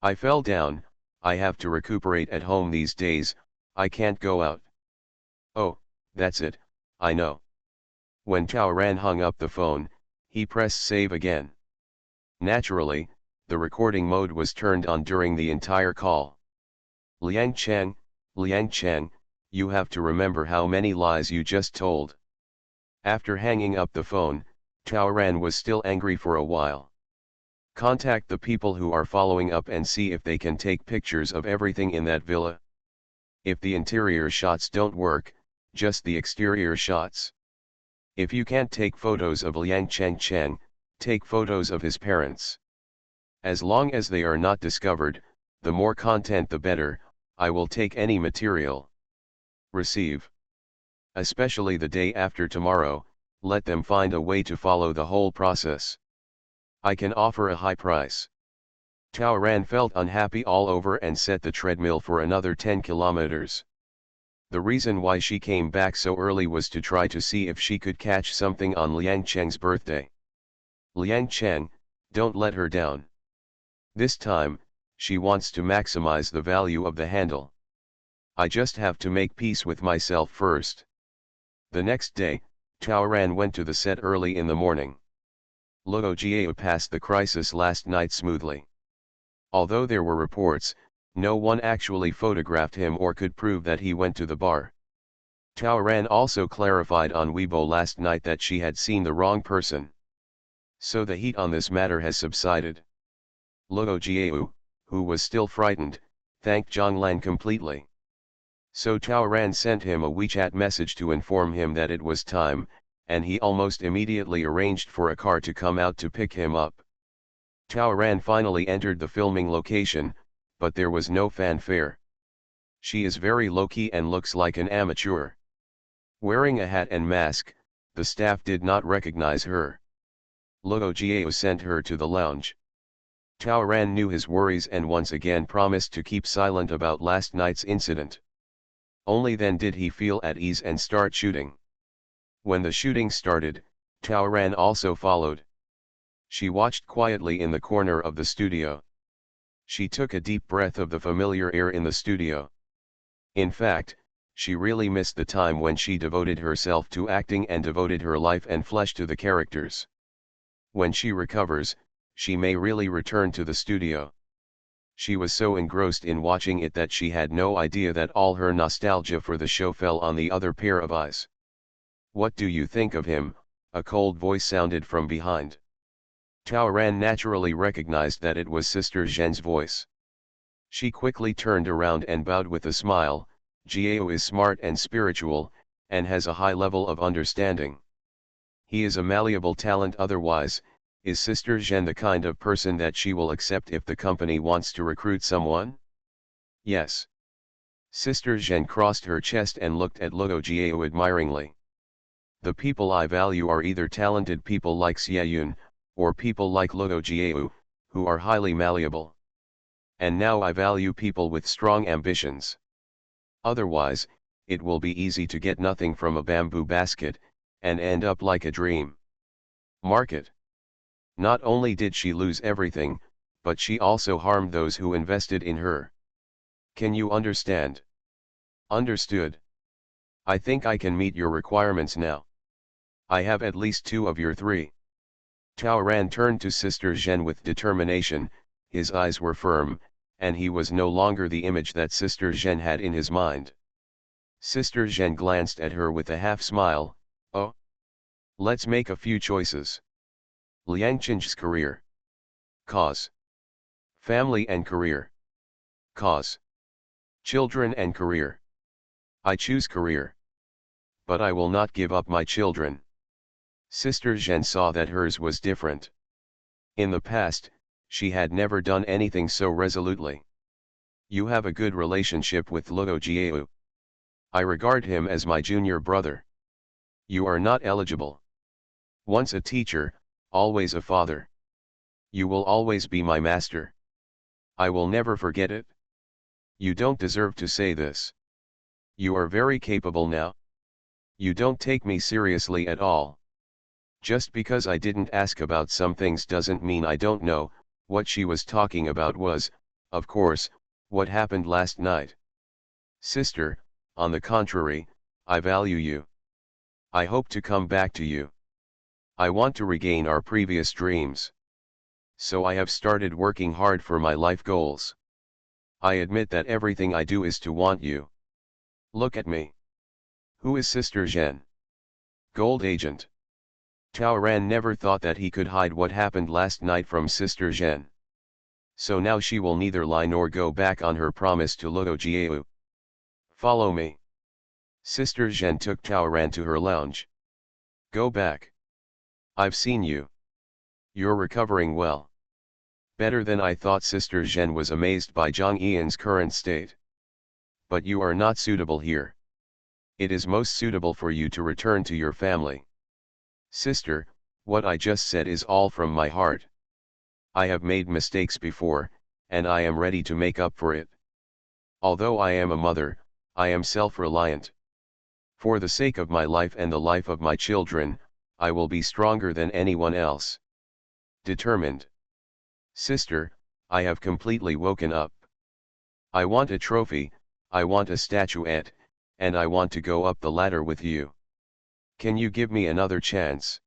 I fell down, I have to recuperate at home these days, I can't go out. Oh, that's it, I know. When Chaoran hung up the phone, he pressed save again. Naturally, the recording mode was turned on during the entire call. Liang Cheng, you have to remember how many lies you just told. After hanging up the phone, Chaoran was still angry for a while. Contact the people who are following up and see if they can take pictures of everything in that villa. If the interior shots don't work, just the exterior shots. If you can't take photos of Liang Cheng, take photos of his parents. As long as they are not discovered, the more content the better, I will take any material. Receive. Especially the day after tomorrow, let them find a way to follow the whole process. I can offer a high price. Chaoran felt unhappy all over and set the treadmill for another 10 kilometers. The reason why she came back so early was to try to see if she could catch something on Liang Cheng's birthday. Liang Cheng, don't let her down. This time, she wants to maximize the value of the handle. I just have to make peace with myself first. The next day, Taoran went to the set early in the morning. Luo Jiao passed the crisis last night smoothly. Although there were reports, no one actually photographed him or could prove that he went to the bar. Taoran also clarified on Weibo last night that she had seen the wrong person. So the heat on this matter has subsided. Luo Jiao, who was still frightened, thanked Zhang Lan completely. So Taoran sent him a WeChat message to inform him that it was time, and he almost immediately arranged for a car to come out to pick him up. Taoran finally entered the filming location, but there was no fanfare. She is very low-key and looks like an amateur. Wearing a hat and mask, the staff did not recognize her. Luo Jiao sent her to the lounge. Taoran knew his worries and once again promised to keep silent about last night's incident. Only then did he feel at ease and start shooting. When the shooting started, Taoran also followed. She watched quietly in the corner of the studio. She took a deep breath of the familiar air in the studio. In fact, she really missed the time when she devoted herself to acting and devoted her life and flesh to the characters. When she recovers, she may really return to the studio. She was so engrossed in watching it that she had no idea that all her nostalgia for the show fell on the other pair of eyes. "What do you think of him?" a cold voice sounded from behind. Taoran naturally recognized that it was Sister Zhen's voice. She quickly turned around and bowed with a smile. Jiao is smart and spiritual, and has a high level of understanding. He is a malleable talent. Otherwise, is Sister Zhen the kind of person that she will accept if the company wants to recruit someone? Yes. Sister Zhen crossed her chest and looked at Luo Jiao admiringly. The people I value are either talented people like Xieyun, or people like Luo Jiao, who are highly malleable. And now I value people with strong ambitions. Otherwise, it will be easy to get nothing from a bamboo basket, and end up like a dream. Market. Not only did she lose everything, but she also harmed those who invested in her. Can you understand? Understood. I think I can meet your requirements now. I have at least 2 of your 3. Taoran turned to Sister Zhen with determination. His eyes were firm, and he was no longer the image that Sister Zhen had in his mind. Sister Zhen glanced at her with a half-smile. "Oh? Let's make a few choices. Liang Chen's career. Cause. Family and career. Cause. Children and career. I choose career. But I will not give up my children." Sister Zhen saw that hers was different. In the past, she had never done anything so resolutely. "You have a good relationship with Luo Jiao. I regard him as my junior brother. You are not eligible. Once a teacher, always a father. You will always be my master. I will never forget it." "You don't deserve to say this. You are very capable now. You don't take me seriously at all. Just because I didn't ask about some things doesn't mean I don't know." What she was talking about was, of course, what happened last night. "Sister, on the contrary, I value you. I hope to come back to you. I want to regain our previous dreams. So I have started working hard for my life goals. I admit that everything I do is to want you. Look at me. Who is Sister Zhen? Gold agent." Taoran never thought that he could hide what happened last night from Sister Zhen. So now she will neither lie nor go back on her promise to Luo Jiao. "Follow me." Sister Zhen took Taoran to her lounge. "Go back. I've seen you. You're recovering well. Better than I thought." Sister Zhen was amazed by Zhang Yian's current state. "But you are not suitable here. It is most suitable for you to return to your family." "Sister, what I just said is all from my heart. I have made mistakes before, and I am ready to make up for it. Although I am a mother, I am self-reliant. For the sake of my life and the life of my children, I will be stronger than anyone else. Determined. Sister, I have completely woken up. I want a trophy, I want a statuette, and I want to go up the ladder with you. Can you give me another chance?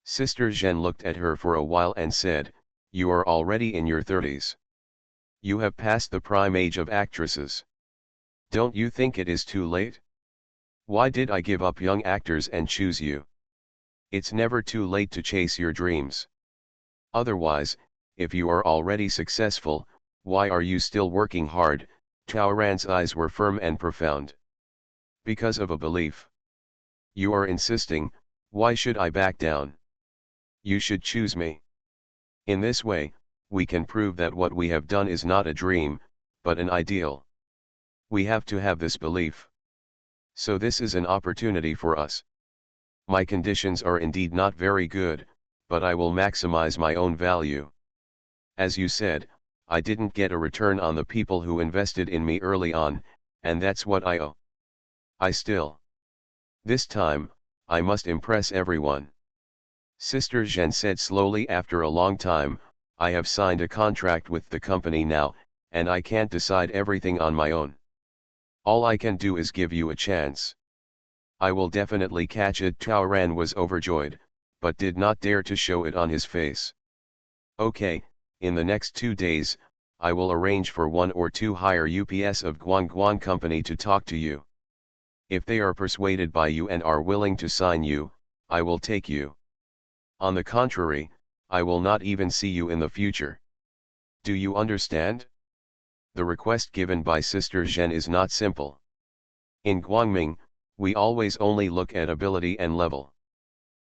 Sister Zhen looked at her for a while and said, you are already in your 30s. You have passed the prime age of actresses. Don't you think it is too late? Why did I give up young actors and choose you? It's never too late to chase your dreams. Otherwise, if you are already successful, why are you still working hard? Tao Ran's eyes were firm and profound. Because of a belief. You are insisting, why should I back down? You should choose me. In this way, we can prove that what we have done is not a dream, but an ideal. We have to have this belief. So this is an opportunity for us. My conditions are indeed not very good, but I will maximize my own value. As you said, I didn't get a return on the people who invested in me early on, and that's what I owe. This time, I must impress everyone. Sister Zhen said slowly after a long time, I have signed a contract with the company now, and I can't decide everything on my own. All I can do is give you a chance. I will definitely catch it. Tao Ran was overjoyed, but did not dare to show it on his face. Okay, in the next 2 days, I will arrange for 1 or 2 higher UPS of Guangguan Company to talk to you. If they are persuaded by you and are willing to sign you, I will take you. On the contrary, I will not even see you in the future. Do you understand? The request given by Sister Zhen is not simple. In Guangming, we always only look at ability and level.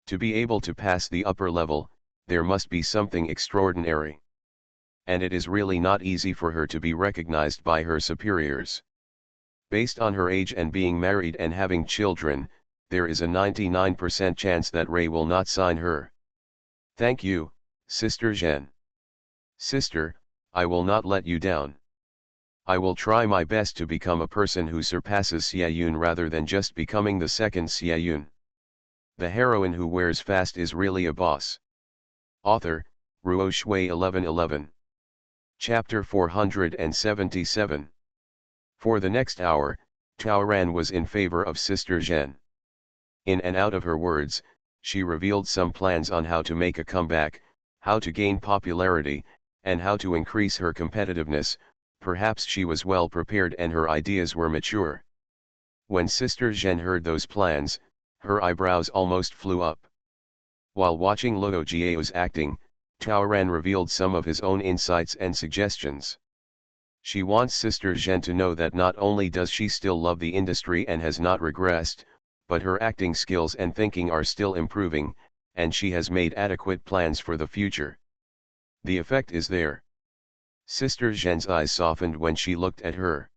To be able to pass the upper level, there must be something extraordinary. And it is really not easy for her to be recognized by her superiors. Based on her age and being married and having children, there is a 99% chance that Ray will not sign her. Thank you, Sister Zhen. Sister, I will not let you down. I will try my best to become a person who surpasses Xiaoyun rather than just becoming the second Xiaoyun. The heroine who wears fast is really a boss. Author, Ruo Shui 1111. Chapter 477. For the next hour, Tao Ran was in favor of Sister Zhen. In and out of her words, she revealed some plans on how to make a comeback, how to gain popularity, and how to increase her competitiveness. Perhaps she was well prepared and her ideas were mature. When Sister Zhen heard those plans, her eyebrows almost flew up. While watching Luo Jiao's acting, Tao Ran revealed some of his own insights and suggestions. She wants Sister Zhen to know that not only does she still love the industry and has not regressed, but her acting skills and thinking are still improving, and she has made adequate plans for the future. The effect is there. Sister Zhen's eyes softened when she looked at her.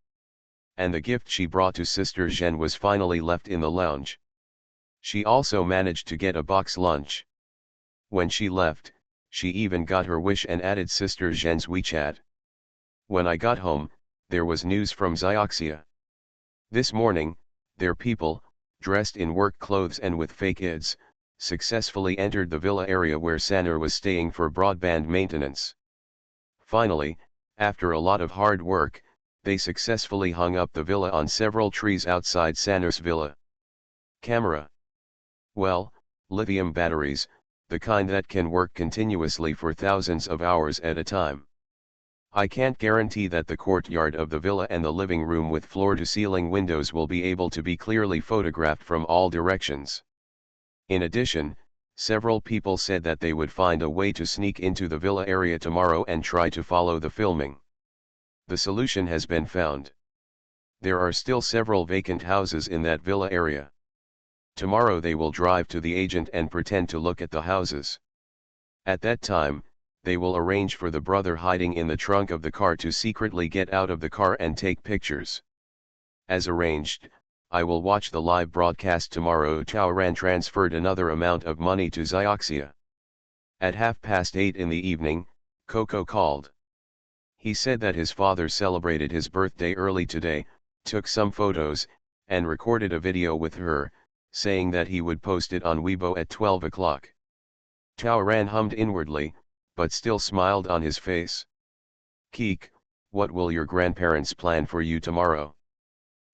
And the gift she brought to Sister Zhen was finally left in the lounge. She also managed to get a box lunch. When she left, she even got her wish and added Sister Zhen's WeChat. When I got home, there was news from Xioxia. This morning, their people, dressed in work clothes and with fake ids, successfully entered the villa area where Sanur was staying for broadband maintenance. Finally, after a lot of hard work, they successfully hung up the villa on several trees outside Sanur's villa. Camera. Well, lithium batteries, the kind that can work continuously for thousands of hours at a time. I can't guarantee that the courtyard of the villa and the living room with floor-to-ceiling windows will be able to be clearly photographed from all directions. In addition, several people said that they would find a way to sneak into the villa area tomorrow and try to follow the filming. The solution has been found. There are still several vacant houses in that villa area. Tomorrow they will drive to the agent and pretend to look at the houses. At that time, they will arrange for the brother hiding in the trunk of the car to secretly get out of the car and take pictures. As arranged, I will watch the live broadcast tomorrow. Tao Ran transferred another amount of money to Xioxia. At 8:30 in the evening, Coco called. He said that his father celebrated his birthday early today, took some photos, and recorded a video with her, saying that he would post it on Weibo at 12 o'clock. Taoran hummed inwardly, but still smiled on his face. Keek, what will your grandparents plan for you tomorrow?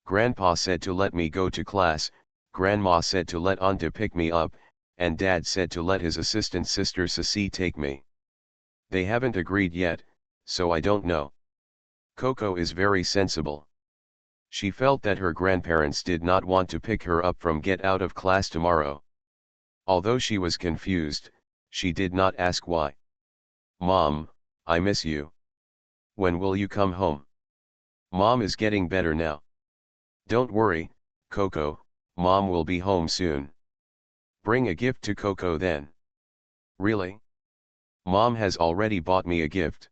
Grandpa said to let me go to class, Grandma said to let Auntie pick me up, and Dad said to let his assistant sister Ceci take me. They haven't agreed yet, so I don't know. Coco is very sensible. She felt that her grandparents did not want to pick her up from get out of class tomorrow. Although she was confused, she did not ask why. Mom, I miss you. When will you come home? Mom is getting better now. Don't worry, Coco, Mom will be home soon. Bring a gift to Coco then. Really? Mom has already bought me a gift.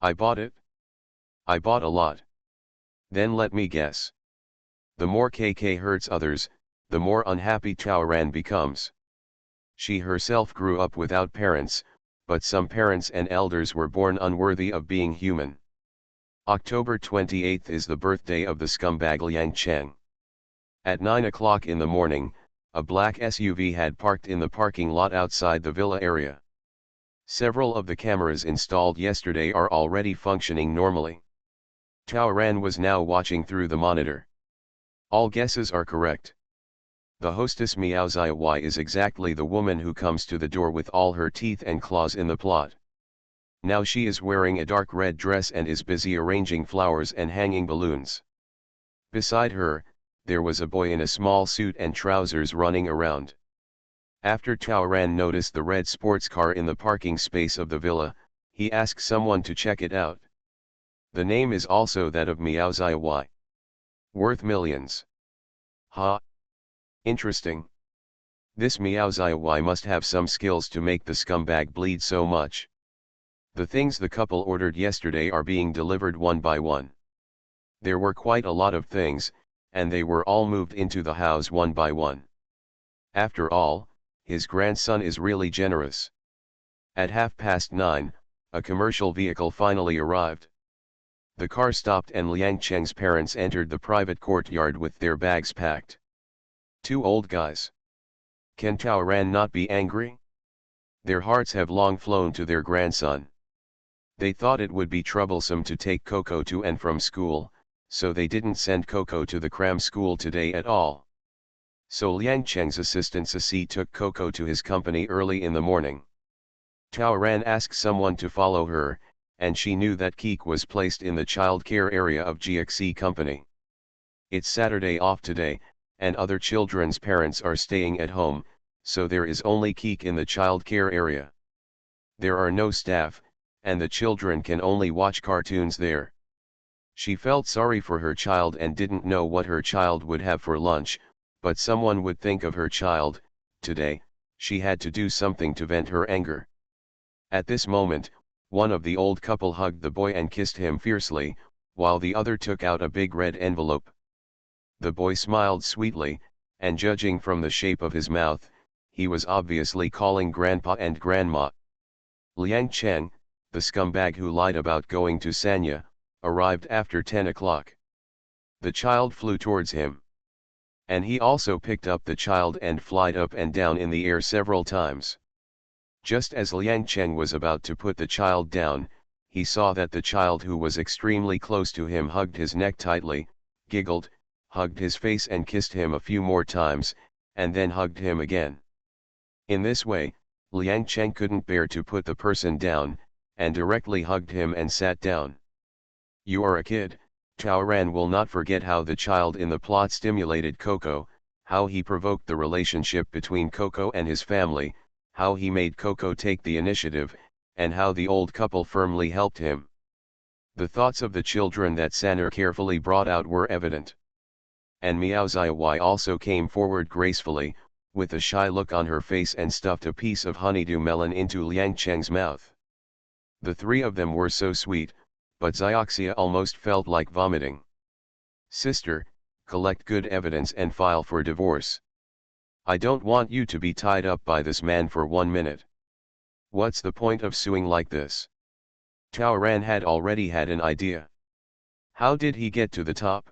I bought it? I bought a lot. Then let me guess. The more KK hurts others, the more unhappy Taoran becomes. She herself grew up without parents, but some parents and elders were born unworthy of being human. October 28 is the birthday of the scumbag Liang Cheng. At 9 o'clock in the morning, a black SUV had parked in the parking lot outside the villa area. Several of the cameras installed yesterday are already functioning normally. Taoran was now watching through the monitor. All guesses are correct. The hostess Miao Ziawai is exactly the woman who comes to the door with all her teeth and claws in the plot. Now she is wearing a dark red dress and is busy arranging flowers and hanging balloons. Beside her, there was a boy in a small suit and trousers running around. After Taoran noticed the red sports car in the parking space of the villa, he asked someone to check it out. The name is also that of Miao Ziawai. Worth millions. Ha! Interesting. This Miao Ziawai must have some skills to make the scumbag bleed so much. The things the couple ordered yesterday are being delivered one by one. There were quite a lot of things, and they were all moved into the house one by one. After all, his grandson is really generous. At 9:30, a commercial vehicle finally arrived. The car stopped and Liang Cheng's parents entered the private courtyard with their bags packed. Two old guys. Can Taoran not be angry? Their hearts have long flown to their grandson. They thought it would be troublesome to take Coco to and from school, so they didn't send Coco to the cram school today at all. So Liang Cheng's assistant Ceci took Coco to his company early in the morning. Taoran asked someone to follow her, and she knew that Keek was placed in the child care area of GXC company. It's Saturday off today, and other children's parents are staying at home, so there is only Keek in the child care area. There are no staff, and the children can only watch cartoons there. She felt sorry for her child and didn't know what her child would have for lunch, but someone would think of her child. Today, she had to do something to vent her anger. At this moment, one of the old couple hugged the boy and kissed him fiercely, while the other took out a big red envelope. The boy smiled sweetly, and judging from the shape of his mouth, he was obviously calling Grandpa and Grandma. Liang Cheng, the scumbag who lied about going to Sanya, arrived after 10 o'clock. The child flew towards him. And he also picked up the child and flied up and down in the air several times. Just as Liang Cheng was about to put the child down, he saw that the child who was extremely close to him hugged his neck tightly, giggled, hugged his face and kissed him a few more times, and then hugged him again. In this way, Liang Cheng couldn't bear to put the person down, and directly hugged him and sat down. You are a kid. Taoran will not forget how the child in the plot stimulated Coco, how he provoked the relationship between Coco and his family, how he made Coco take the initiative, and how the old couple firmly helped him. The thoughts of the children that Saner carefully brought out were evident. And Miao Ziawai also came forward gracefully, with a shy look on her face and stuffed a piece of honeydew melon into Liang Cheng's mouth. The three of them were so sweet, but Zioxia almost felt like vomiting. Sister, collect good evidence and file for divorce. I don't want you to be tied up by this man for 1 minute. What's the point of suing like this? Taoran had already had an idea. How did he get to the top?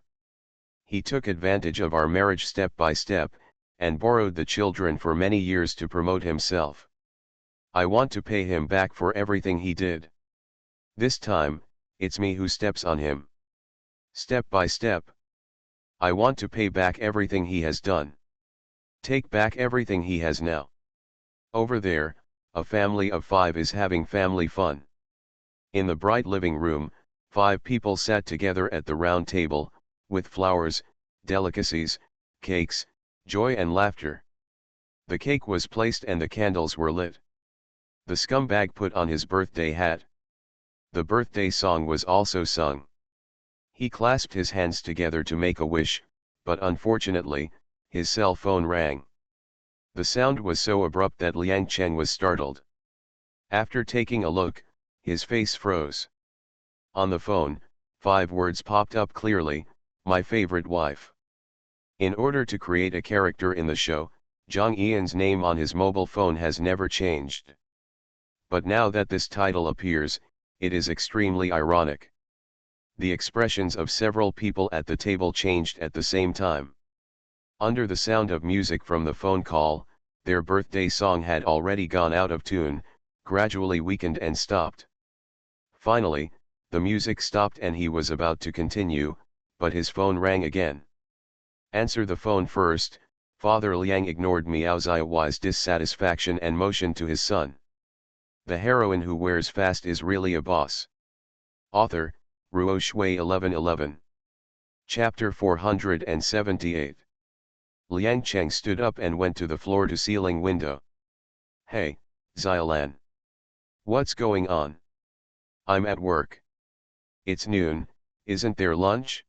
He took advantage of our marriage step by step, and borrowed the children for many years to promote himself. I want to pay him back for everything he did. This time, it's me who steps on him. Step by step. I want to pay back everything he has done. Take back everything he has now. Over there, a family of 5 is having family fun. In the bright living room, 5 people sat together at the round table, with flowers, delicacies, cakes, joy and laughter. The cake was placed and the candles were lit. The scumbag put on his birthday hat. The birthday song was also sung. He clasped his hands together to make a wish, but unfortunately, his cell phone rang. The sound was so abrupt that Liang Chen was startled. After taking a look, his face froze. On the phone, 5 words popped up clearly: my favorite wife. In order to create a character in the show, Zhang Yian's name on his mobile phone has never changed. But now that this title appears, it is extremely ironic. The expressions of several people at the table changed at the same time. Under the sound of music from the phone call, their birthday song had already gone out of tune, gradually weakened and stopped. Finally, the music stopped and he was about to continue, but his phone rang again. Answer the phone first. Father Liang ignored Miao Zihuai's dissatisfaction and motioned to his son. The heroine who wears fast is really a boss. Author, Ruo Shui 1111. Chapter 478. Liang Cheng stood up and went to the floor-to-ceiling window. Hey, Xiaolan. What's going on? I'm at work. It's noon, isn't there lunch?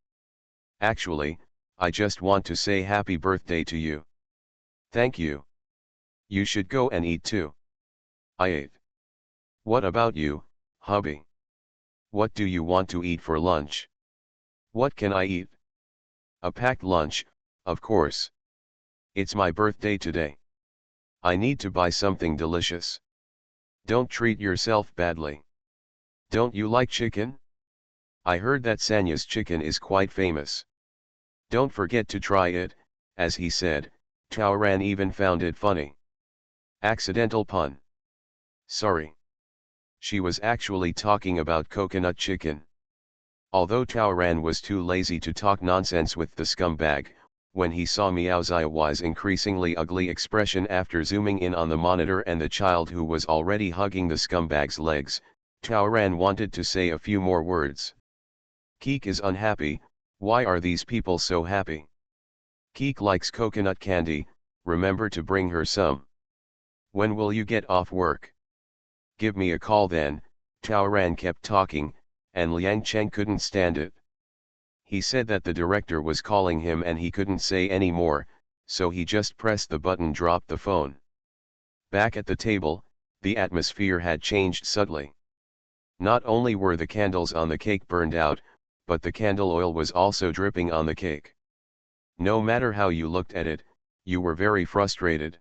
Actually, I just want to say happy birthday to you. Thank you. You should go and eat too. I ate. What about you, hubby? What do you want to eat for lunch? What can I eat? A packed lunch, of course. It's my birthday today. I need to buy something delicious. Don't treat yourself badly. Don't you like chicken? I heard that Sanya's chicken is quite famous. Don't forget to try it. As he said, Taoran even found it funny. Accidental pun. Sorry. She was actually talking about coconut chicken. Although Taoran was too lazy to talk nonsense with the scumbag, when he saw Miao Zihuai's increasingly ugly expression after zooming in on the monitor and the child who was already hugging the scumbag's legs, Taoran wanted to say a few more words. Keek is unhappy. Why are these people so happy? Keek likes coconut candy, remember to bring her some. When will you get off work? Give me a call then. Taoran kept talking, and Liang Chen couldn't stand it. He said that the director was calling him and he couldn't say any more, so he just pressed the button, dropped the phone. Back at the table, the atmosphere had changed subtly. Not only were the candles on the cake burned out, but the candle oil was also dripping on the cake. No matter how you looked at it, you were very frustrated.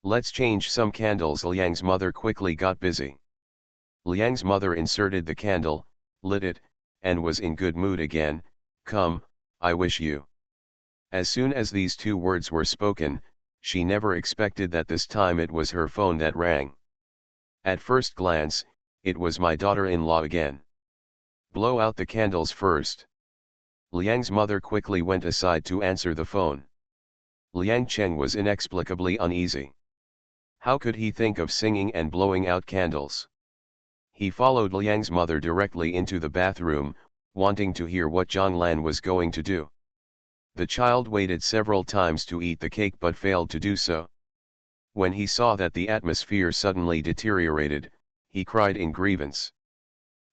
Let's change some candles. Liang's mother quickly got busy. Liang's mother inserted the candle, lit it, and was in good mood again. Come, I wish you. As soon as these 2 words were spoken, she never expected that this time it was her phone that rang. At first glance, it was my daughter-in-law again. Blow out the candles first. Liang's mother quickly went aside to answer the phone. Liang Chen was inexplicably uneasy. How could he think of singing and blowing out candles? He followed Liang's mother directly into the bathroom, wanting to hear what Zhang Lan was going to do. The child waited several times to eat the cake but failed to do so. When he saw that the atmosphere suddenly deteriorated, he cried in grievance.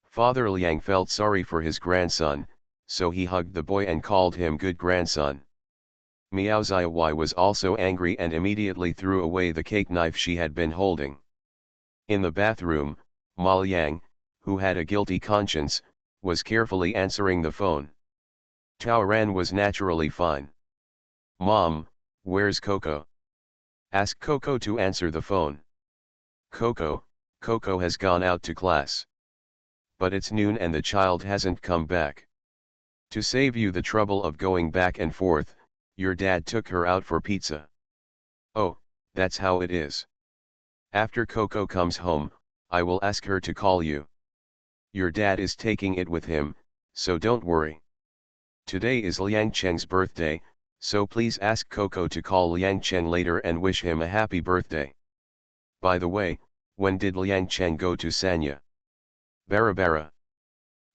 Father Liang felt sorry for his grandson, so he hugged the boy and called him good grandson. Miao Zihuai was also angry and immediately threw away the cake knife she had been holding. In the bathroom, Ma Liang, who had a guilty conscience, was carefully answering the phone. Taoran was naturally fine. Mom, where's Coco? Ask Coco to answer the phone. Coco has gone out to class. But it's noon and the child hasn't come back. To save you the trouble of going back and forth, your dad took her out for pizza. Oh, that's how it is. After Coco comes home, I will ask her to call you. Your dad is taking it with him, so don't worry. Today is Liang Cheng's birthday, so please ask Coco to call Liang Cheng later and wish him a happy birthday. By the way, when did Liang Cheng go to Sanya? Barabara.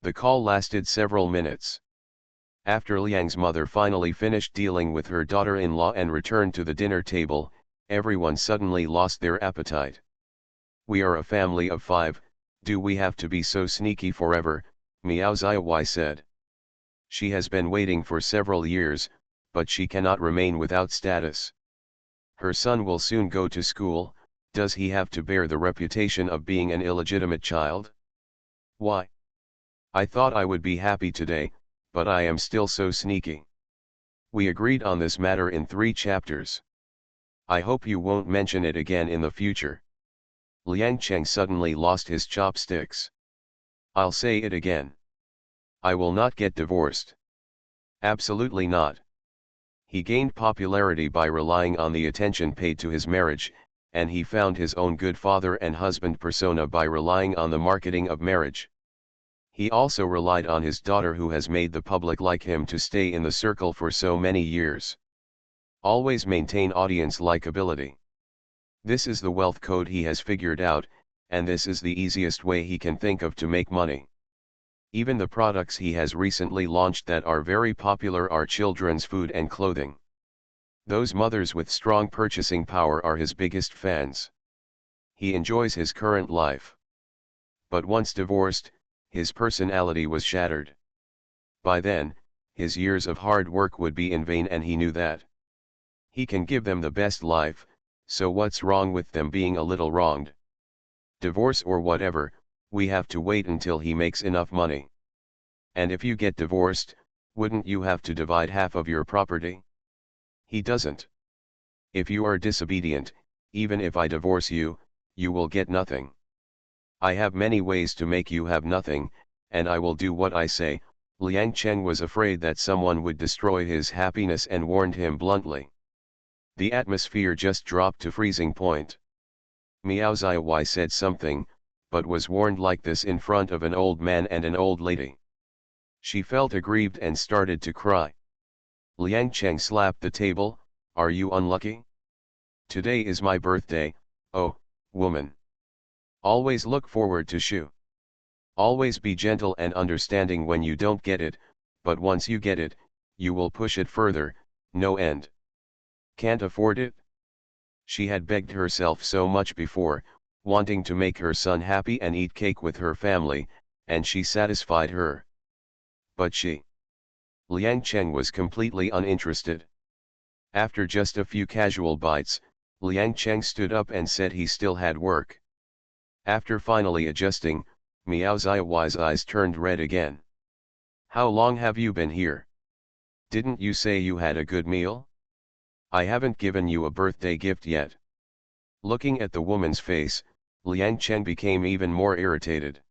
The call lasted several minutes. After Liang's mother finally finished dealing with her daughter-in-law and returned to the dinner table, everyone suddenly lost their appetite. We are a family of 5, do we have to be so sneaky forever? Miao Ziawai said. She has been waiting for several years, but she cannot remain without status. Her son will soon go to school, does he have to bear the reputation of being an illegitimate child? Why? I thought I would be happy today, but I am still so sneaky. We agreed on this matter in 3 chapters. I hope you won't mention it again in the future. Liang Cheng suddenly lost his chopsticks. I'll say it again. I will not get divorced. Absolutely not. He gained popularity by relying on the attention paid to his marriage, and he found his own good father and husband persona by relying on the marketing of marriage. He also relied on his daughter who has made the public like him to stay in the circle for so many years. Always maintain audience likability. This is the wealth code he has figured out, and this is the easiest way he can think of to make money. Even the products he has recently launched that are very popular are children's food and clothing. Those mothers with strong purchasing power are his biggest fans. He enjoys his current life. But once divorced, his personality was shattered. By then, his years of hard work would be in vain and he knew that. He can give them the best life, so what's wrong with them being a little wronged? Divorce or whatever, we have to wait until he makes enough money. And if you get divorced, wouldn't you have to divide half of your property? He doesn't. If you are disobedient, even if I divorce you, you will get nothing. I have many ways to make you have nothing, and I will do what I say. Liang Cheng was afraid that someone would destroy his happiness and warned him bluntly. The atmosphere just dropped to freezing point. Miao Ziawai said something, but was warned like this in front of an old man and an old lady. She felt aggrieved and started to cry. Liang Cheng slapped the table, are you unlucky? Today is my birthday, oh, woman. Always look forward to Shu. Always be gentle and understanding when you don't get it, but once you get it, you will push it further, no end. Can't afford it? She had begged herself so much before, wanting to make her son happy and eat cake with her family, and she satisfied her. But Liang Cheng was completely uninterested. After just a few casual bites, Liang Cheng stood up and said he still had work. After finally adjusting, Miao Ziawai's eyes turned red again. How long have you been here? Didn't you say you had a good meal? I haven't given you a birthday gift yet. Looking at the woman's face, Liang Cheng became even more irritated.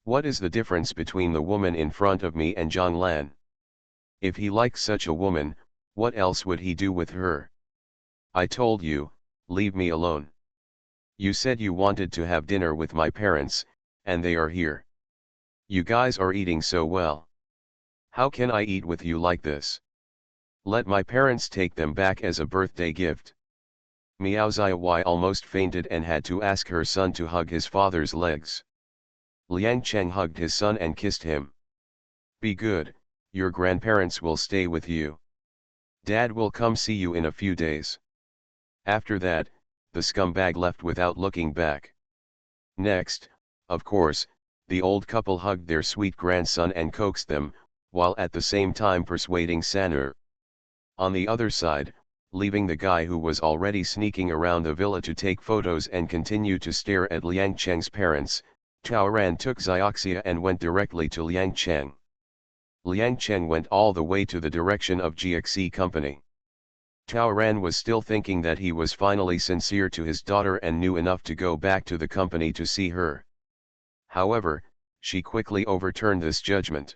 What is the difference between the woman in front of me and Zhang Lan? If he likes such a woman, what else would he do with her? I told you, leave me alone. You said you wanted to have dinner with my parents, and they are here. You guys are eating so well. How can I eat with you like this? Let my parents take them back as a birthday gift. Miao Ziawai almost fainted and had to ask her son to hug his father's legs. Liang Cheng hugged his son and kissed him. Be good, your grandparents will stay with you. Dad will come see you in a few days. After that, the scumbag left without looking back. Next, of course, the old couple hugged their sweet grandson and coaxed them, while at the same time persuading Sanur. On the other side, leaving the guy who was already sneaking around the villa to take photos and continue to stare at Liang Cheng's parents, Tao Ran took Xioxia and went directly to Liang Cheng. Liang Cheng went all the way to the direction of GXE Company. Tao Ran was still thinking that he was finally sincere to his daughter and knew enough to go back to the company to see her. However, she quickly overturned this judgment.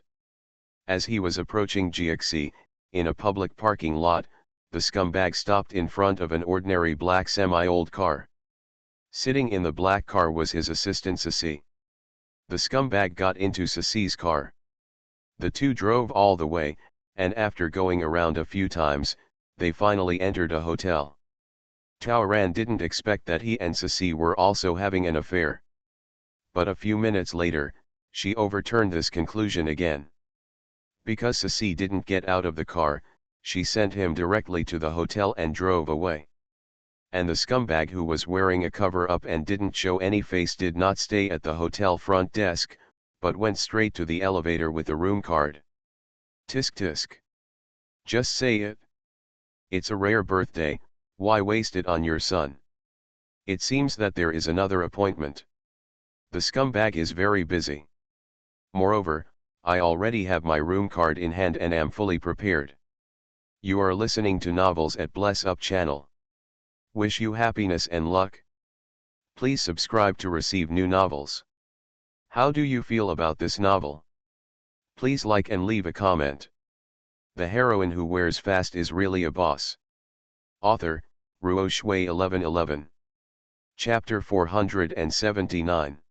As he was approaching GXC, in a public parking lot, the scumbag stopped in front of an ordinary black semi-old car. Sitting in the black car was his assistant Sissi. The scumbag got into Sissi's car. The two drove all the way, and after going around a few times, they finally entered a hotel. Taoran didn't expect that he and Sissi were also having an affair. But a few minutes later, she overturned this conclusion again. Because Sissi didn't get out of the car, she sent him directly to the hotel and drove away. And the scumbag who was wearing a cover-up and didn't show any face did not stay at the hotel front desk, but went straight to the elevator with the room card. Tisk tisk. Just say it. It's a rare birthday, why waste it on your son? It seems that there is another appointment. The scumbag is very busy. Moreover, I already have my room card in hand and am fully prepared. You are listening to Novels at Bless Up channel. Wish you happiness and luck. Please subscribe to receive new novels. How do you feel about this novel? Please like and leave a comment. The heroine who wears fast is really a boss. Author, Ruo Shui 1111. Chapter 479.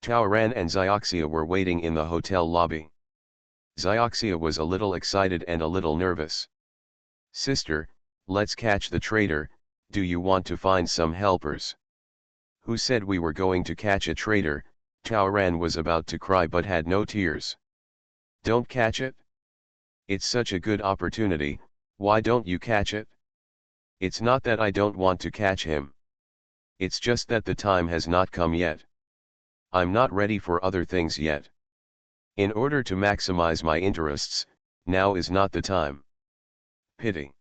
Taoran and Xioxia were waiting in the hotel lobby. Xioxia was a little excited and a little nervous. Sister, let's catch the traitor, do you want to find some helpers? Who said we were going to catch a traitor? Taoran was about to cry but had no tears. Don't catch it? It's such a good opportunity, why don't you catch it? It's not that I don't want to catch him. It's just that the time has not come yet. I'm not ready for other things yet. In order to maximize my interests, now is not the time. Pity.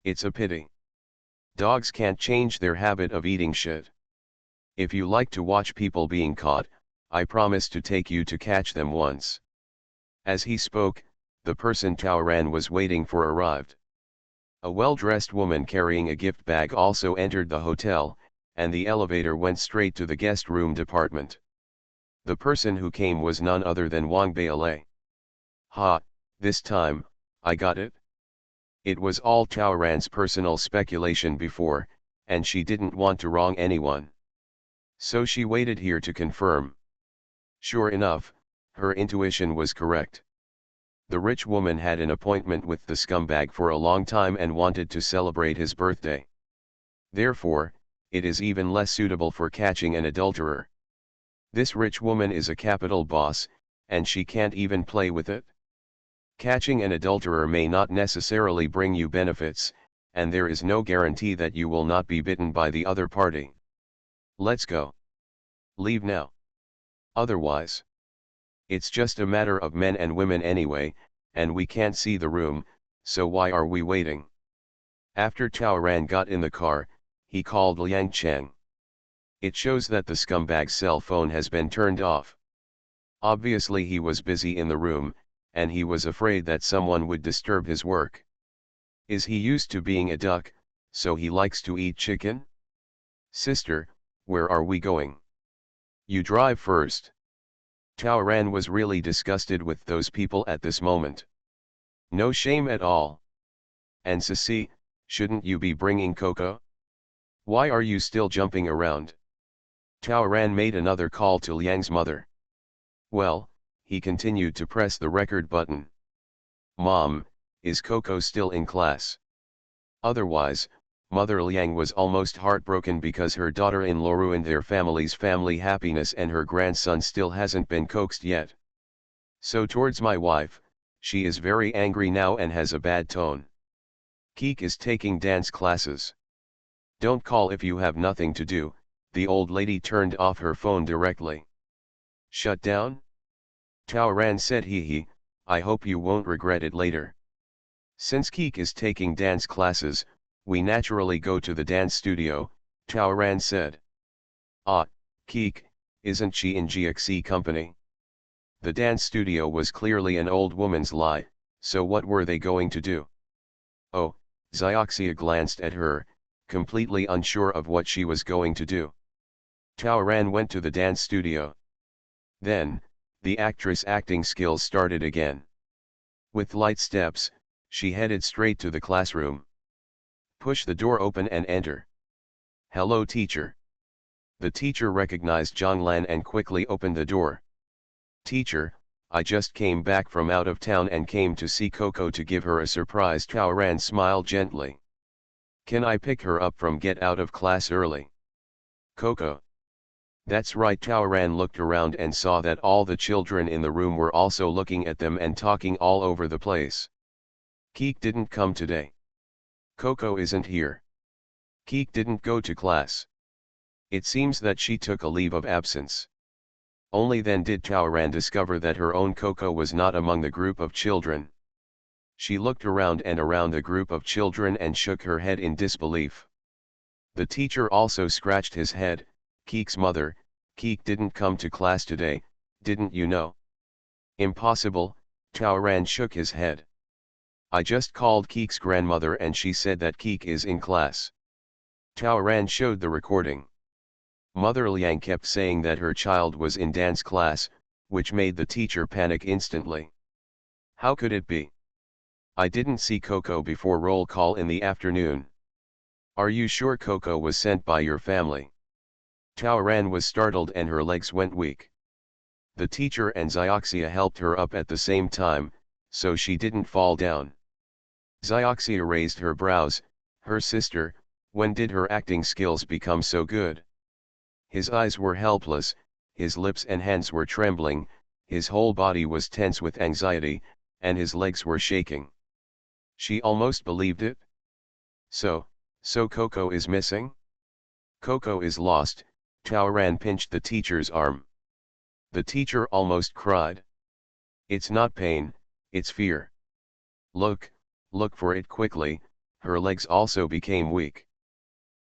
It's a pity. Dogs can't change their habit of eating shit. If you like to watch people being caught, I promise to take you to catch them once. As he spoke, the person Taoran was waiting for arrived. A well-dressed woman carrying a gift bag also entered the hotel, and the elevator went straight to the guest room department. The person who came was none other than Wang Bailey. Ha, this time, I got it. It was all Taoran's personal speculation before, and she didn't want to wrong anyone. So she waited here to confirm. Sure enough, her intuition was correct. The rich woman had an appointment with the scumbag for a long time and wanted to celebrate his birthday. Therefore, it is even less suitable for catching an adulterer. This rich woman is a capital boss, and she can't even play with it. Catching an adulterer may not necessarily bring you benefits, and there is no guarantee that you will not be bitten by the other party. Let's go. Leave now. Otherwise. It's just a matter of men and women anyway, and we can't see the room, so why are we waiting? After Taoran got in the car, he called Liang Cheng. It shows that the scumbag's cell phone has been turned off. Obviously he was busy in the room, and he was afraid that someone would disturb his work. Is he used to being a duck, so he likes to eat chicken? Sister, where are we going? You drive first. Taoran was really disgusted with those people at this moment. No shame at all. And Sissi, shouldn't you be bringing cocoa? Why are you still jumping around? Taoran made another call to Liang's mother. Well, he continued to press the record button. Mom, is Coco still in class? Otherwise, Mother Liang was almost heartbroken because her daughter-in-law ruined their family's family happiness and her grandson still hasn't been coaxed yet. So towards my wife, she is very angry now and has a bad tone. Keek is taking dance classes. Don't call if you have nothing to do, the old lady turned off her phone directly. Shut down? Taoran said he, I hope you won't regret it later. Since Keek is taking dance classes, we naturally go to the dance studio, Taoran said. Ah, Keek, isn't she in GXC company? The dance studio was clearly an old woman's lie, so what were they going to do? Oh, Xioxia glanced at her, completely unsure of what she was going to do. Taoran went to the dance studio. Then, the actress acting skills started again. With light steps, she headed straight to the classroom. Push the door open and enter. "Hello, teacher." The teacher recognized Zhonglan and quickly opened the door. "Teacher, I just came back from out of town and came to see Coco to give her a surprise." Taoran smiled gently. "Can I pick her up from get out of class early?" "Coco?" "That's right." Taoran looked around and saw that all the children in the room were also looking at them and talking all over the place. "Keek didn't come today. Coco isn't here. Keek didn't go to class. It seems that she took a leave of absence." Only then did Taoran discover that her own Coco was not among the group of children. She looked around and around the group of children and shook her head in disbelief. The teacher also scratched his head. "Keek's mother, Keek didn't come to class today, didn't you know?" "Impossible." Taoran shook his head. "I just called Keek's grandmother and she said that Keek is in class." Taoran showed the recording. Mother Liang kept saying that her child was in dance class, which made the teacher panic instantly. "How could it be? I didn't see Coco before roll call in the afternoon." "Are you sure Coco was sent by your family?" Taoran was startled and her legs went weak. The teacher and Xioxia helped her up at the same time, so she didn't fall down. Xioxia raised her brows. "Her sister, when did her acting skills become so good?" His eyes were helpless, his lips and hands were trembling, his whole body was tense with anxiety, and his legs were shaking. She almost believed it. So Coco is missing? Coco is lost." Taoran pinched the teacher's arm. The teacher almost cried. "It's not pain, it's fear. Look for it quickly." Her legs also became weak.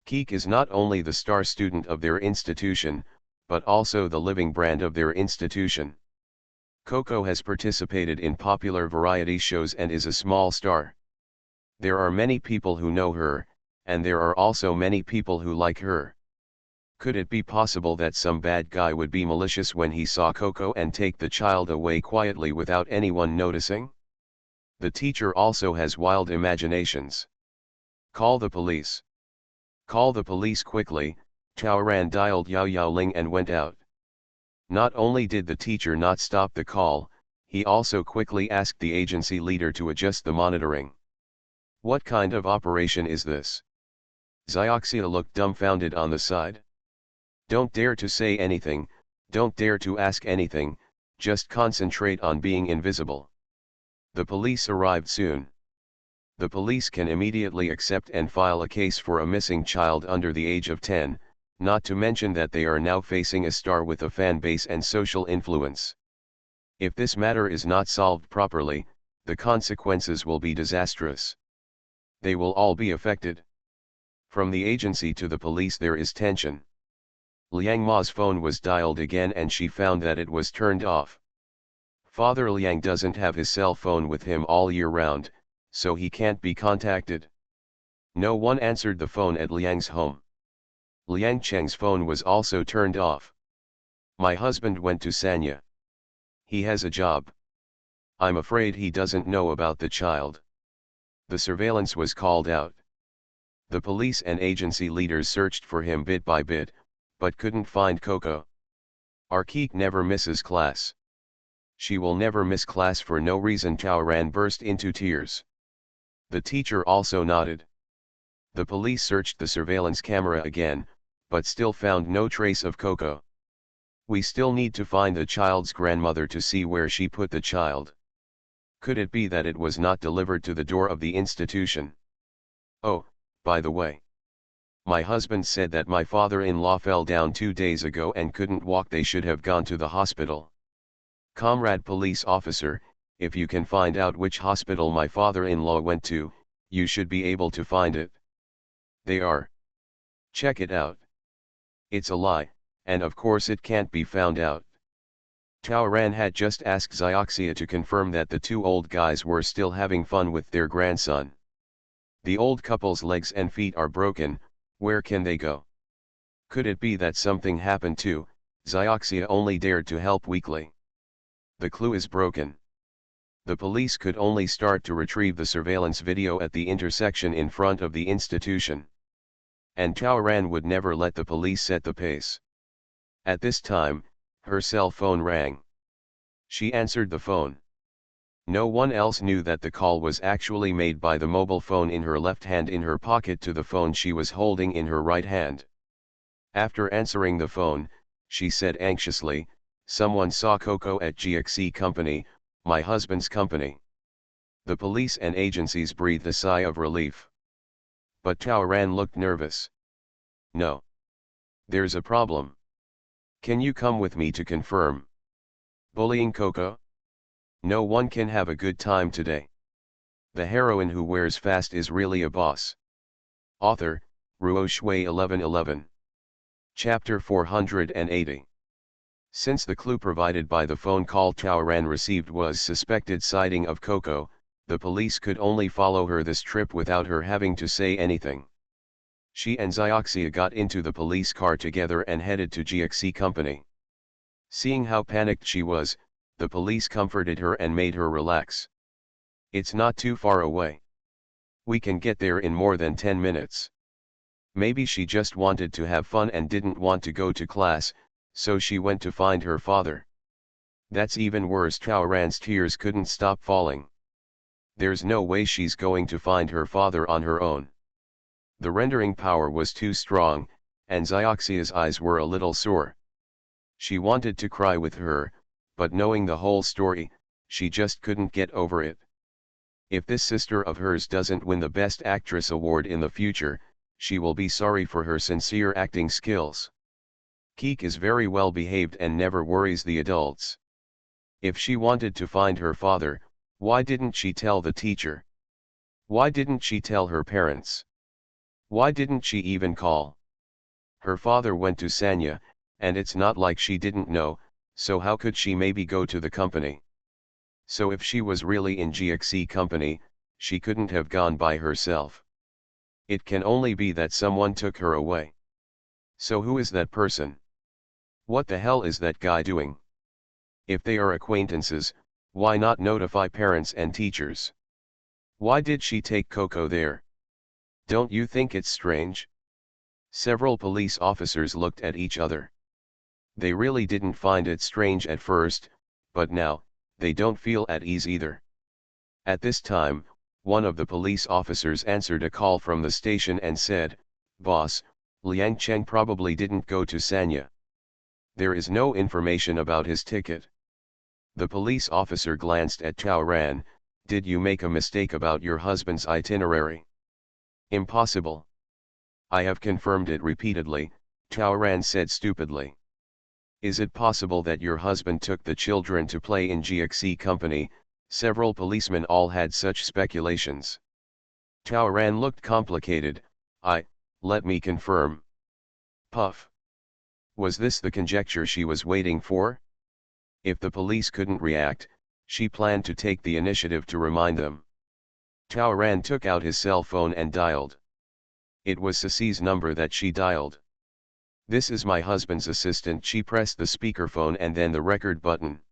Keek is not only the star student of their institution, but also the living brand of their institution. Coco has participated in popular variety shows and is a small star. There are many people who know her, and there are also many people who like her. Could it be possible that some bad guy would be malicious when he saw Coco and take the child away quietly without anyone noticing? The teacher also has wild imaginations. "Call the police. Call the police quickly." Taoran dialed Yao Yao Ling and went out. Not only did the teacher not stop the call, he also quickly asked the agency leader to adjust the monitoring. "What kind of operation is this?" Xioxia looked dumbfounded on the side. "Don't dare to say anything, don't dare to ask anything, just concentrate on being invisible." The police arrived soon. The police can immediately accept and file a case for a missing child under the age of 10, not to mention that they are now facing a star with a fan base and social influence. If this matter is not solved properly, the consequences will be disastrous. They will all be affected. From the agency to the police there is tension. Liang Ma's phone was dialed again and she found that it was turned off. Father Liang doesn't have his cell phone with him all year round, so he can't be contacted. No one answered the phone at Liang's home. Liang Cheng's phone was also turned off. "My husband went to Sanya. He has a job. I'm afraid he doesn't know about the child." The surveillance was called out. The police and agency leaders searched for him bit by bit, but couldn't find Coco. "Our Keek never misses class. She will never miss class for no reason." Taoran burst into tears. The teacher also nodded. The police searched the surveillance camera again, but still found no trace of Coco. "We still need to find the child's grandmother to see where she put the child. Could it be that it was not delivered to the door of the institution? Oh, by the way. My husband said that my father-in-law fell down 2 days ago and couldn't walk. They should have gone to the hospital. Comrade police officer, if you can find out which hospital my father-in-law went to, you should be able to find it." "They are. Check it out." "It's a lie, and of course it can't be found out." Taoran had just asked Xioxia to confirm that the two old guys were still having fun with their grandson. The old couple's legs and feet are broken, where can they go? Could it be that something happened too? Xioxia only dared to help weakly. The clue is broken. The police could only start to retrieve the surveillance video at the intersection in front of the institution. And Chaoran would never let the police set the pace. At this time, her cell phone rang. She answered the phone. No one else knew that the call was actually made by the mobile phone in her left hand in her pocket to the phone she was holding in her right hand. After answering the phone, she said anxiously, "Someone saw Coco at GXC Company, my husband's company." The police and agencies breathed a sigh of relief. But Chaoran looked nervous. "No. There's a problem. Can you come with me to confirm? Bullying Coco? No one can have a good time today. The heroine who wears fast is really a boss." Author, Ruo Shui 1111. Chapter 480. Since the clue provided by the phone call Chaoran received was suspected sighting of Coco, the police could only follow her this trip without her having to say anything. She and Xioxia got into the police car together and headed to GXC Company. Seeing how panicked she was, the police comforted her and made her relax. "It's not too far away. We can get there in more than 10 minutes. Maybe she just wanted to have fun and didn't want to go to class, so she went to find her father." "That's even worse." Chaoran's tears couldn't stop falling. "There's no way she's going to find her father on her own." The rendering power was too strong, and Xioxia's eyes were a little sore. She wanted to cry with her, but knowing the whole story, she just couldn't get over it. If this sister of hers doesn't win the Best Actress award in the future, she will be sorry for her sincere acting skills. Keek is very well behaved and never worries the adults. If she wanted to find her father, why didn't she tell the teacher? Why didn't she tell her parents? Why didn't she even call? Her father went to Sanya, and it's not like she didn't know, so how could she maybe go to the company? So if she was really in GXC Company, she couldn't have gone by herself. It can only be that someone took her away. So who is that person? What the hell is that guy doing? If they are acquaintances, why not notify parents and teachers? Why did she take Coco there? Don't you think it's strange? Several police officers looked at each other. They really didn't find it strange at first, but now, they don't feel at ease either. At this time, one of the police officers answered a call from the station and said, "Boss, Liang Cheng probably didn't go to Sanya. There is no information about his ticket." The police officer glanced at Chaoran. "Did you make a mistake about your husband's itinerary?" "Impossible. I have confirmed it repeatedly," Chaoran said stupidly. "Is it possible that your husband took the children to play in GXC Company?" Several policemen all had such speculations. Chaoran looked complicated. Let me confirm." Puff. Was this the conjecture she was waiting for? If the police couldn't react, she planned to take the initiative to remind them. Chaoran took out his cell phone and dialed. It was Ceci's number that she dialed. "This is my husband's assistant." She pressed the speakerphone and then the record button.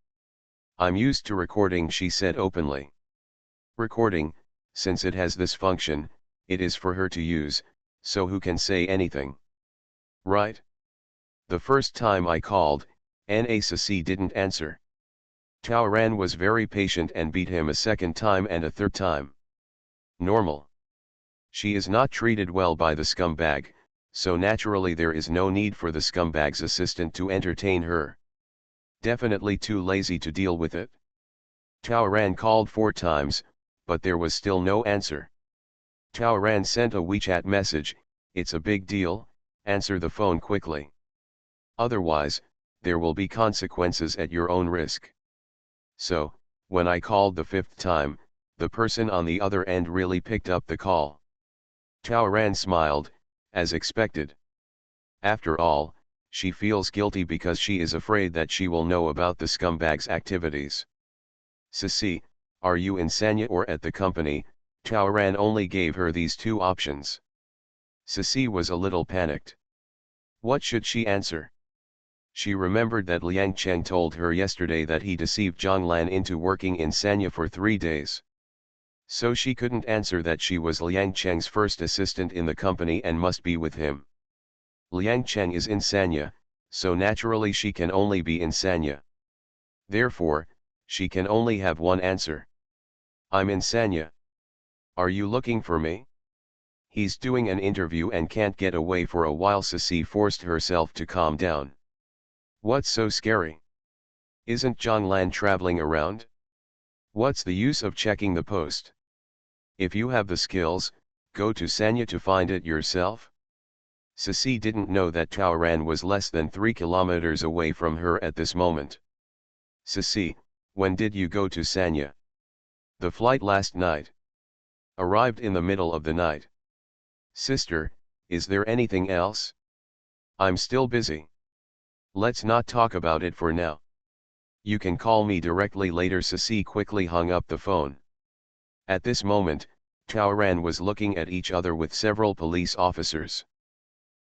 "I'm used to recording," she said openly. "Recording, since it has this function, it is for her to use, so who can say anything? Right? The first time I called, Ceci didn't answer. Chaoran was very patient and beat him a second time and a third time. Normal. She is not treated well by the scumbag, so naturally there is no need for the scumbag's assistant to entertain her. Definitely too lazy to deal with it." Chaoran called 4 times, but there was still no answer. Chaoran sent a WeChat message, "It's a big deal, answer the phone quickly. Otherwise, there will be consequences at your own risk." So, when I called the 5th time, the person on the other end really picked up the call. Chaoran smiled, as expected. After all, she feels guilty because she is afraid that she will know about the scumbag's activities. "Ceci, are you in Sanya or at the company?" Chaoran only gave her these 2 options. Ceci was a little panicked. What should she answer? She remembered that Liang Cheng told her yesterday that he deceived Zhang Lan into working in Sanya for 3 days. So she couldn't answer that she was Liang Cheng's first assistant in the company and must be with him. Liang Cheng is in Sanya, so naturally she can only be in Sanya. Therefore, she can only have one answer. I'm in Sanya. Are you looking for me? He's doing an interview and can't get away for a while. Ceci forced herself to calm down. What's so scary? Isn't Zhang Lan traveling around? What's the use of checking the post? If you have the skills, go to Sanya to find it yourself. Ceci didn't know that Taoran was less than 3 kilometers away from her at this moment. Ceci, when did you go to Sanya? The flight last night. Arrived in the middle of the night. Sister, is there anything else? I'm still busy. Let's not talk about it for now. You can call me directly later. Ceci quickly hung up the phone. At this moment, Taoran was looking at each other with several police officers.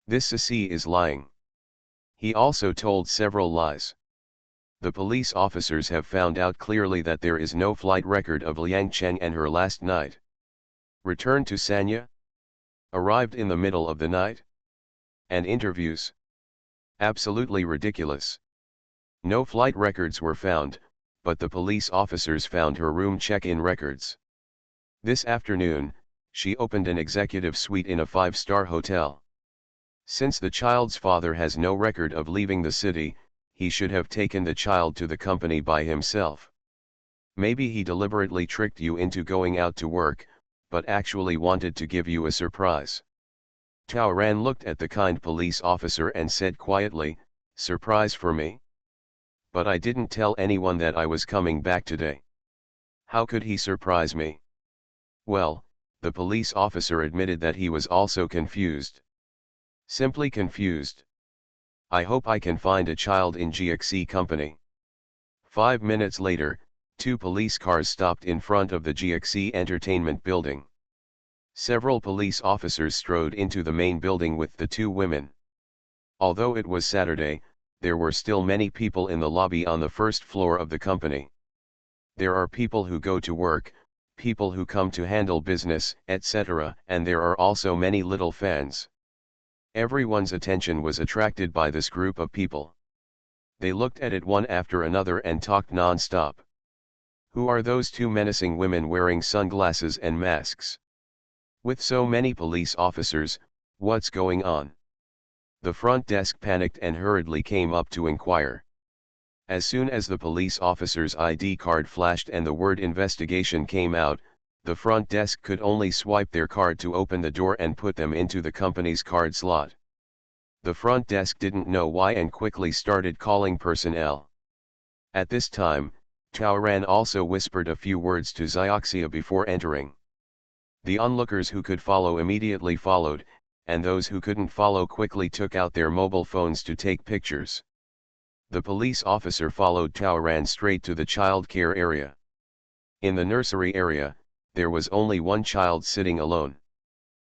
This Ceci is lying. He also told several lies. The police officers have found out clearly that there is no flight record of Liang Cheng and her last night. Returned to Sanya? Arrived in the middle of the night? And interviews? Absolutely ridiculous. No flight records were found, but the police officers found her room check-in records. This afternoon, she opened an executive suite in a 5-star hotel. Since the child's father has no record of leaving the city, he should have taken the child to the company by himself. Maybe he deliberately tricked you into going out to work, but actually wanted to give you a surprise. Taoran looked at the kind police officer and said quietly, "Surprise for me? But I didn't tell anyone that I was coming back today. How could he surprise me?" Well, the police officer admitted that he was also confused. Simply confused. I hope I can find a child in GXE company. 5 minutes later, 2 police cars stopped in front of the GXE entertainment building. Several police officers strode into the main building with the 2 women. Although it was Saturday, there were still many people in the lobby on the first floor of the company. There are people who go to work, people who come to handle business, etc., and there are also many little fans. Everyone's attention was attracted by this group of people. They looked at it one after another and talked non-stop. Who are those 2 menacing women wearing sunglasses and masks? With so many police officers, what's going on? The front desk panicked and hurriedly came up to inquire. As soon as the police officer's ID card flashed and the word investigation came out, the front desk could only swipe their card to open the door and put them into the company's card slot. The front desk didn't know why and quickly started calling personnel. At this time, Taoran also whispered a few words to Xioxia before entering. The onlookers who could follow immediately followed, and those who couldn't follow quickly took out their mobile phones to take pictures. The police officer followed Taoran straight to the child care area. In the nursery area, there was only one child sitting alone.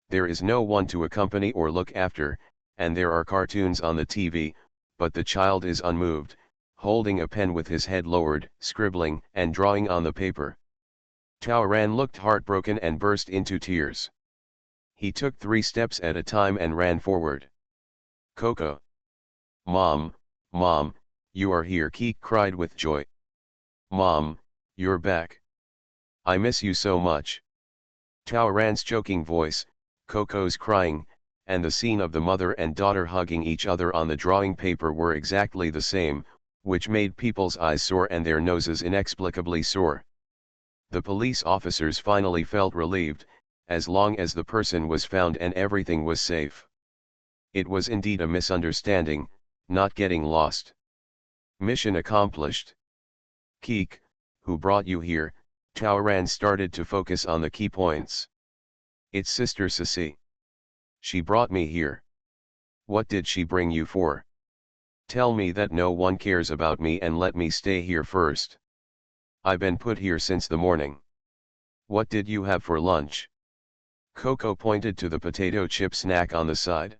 There is no one to accompany or look after, and there are cartoons on the TV, but the child is unmoved, holding a pen with his head lowered, scribbling and drawing on the paper. Taoran looked heartbroken and burst into tears. He took 3 steps at a time and ran forward. "Coco! Mom, Mom, you are here!" Keek cried with joy. "Mom, you're back. I miss you so much." Taoran's choking voice, Coco's crying, and the scene of the mother and daughter hugging each other on the drawing paper were exactly the same, which made people's eyes sore and their noses inexplicably sore. The police officers finally felt relieved, as long as the person was found and everything was safe. It was indeed a misunderstanding, not getting lost. Mission accomplished. "Keek, who brought you here?" Taoran started to focus on the key points. "It's Sister Ceci. She brought me here." "What did she bring you for? Tell me that no one cares about me and let me stay here first. I've been put here since the morning. What did you have for lunch?" Coco pointed to the potato chip snack on the side.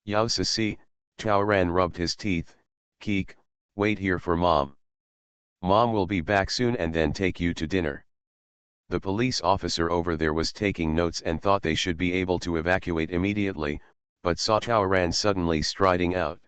"Yao Ceci," Taoran rubbed his teeth, Keek, wait here for Mom. Mom will be back soon and then take you to dinner. The police officer over there was taking notes and thought they should be able to evacuate immediately, but saw Chaoran suddenly striding out.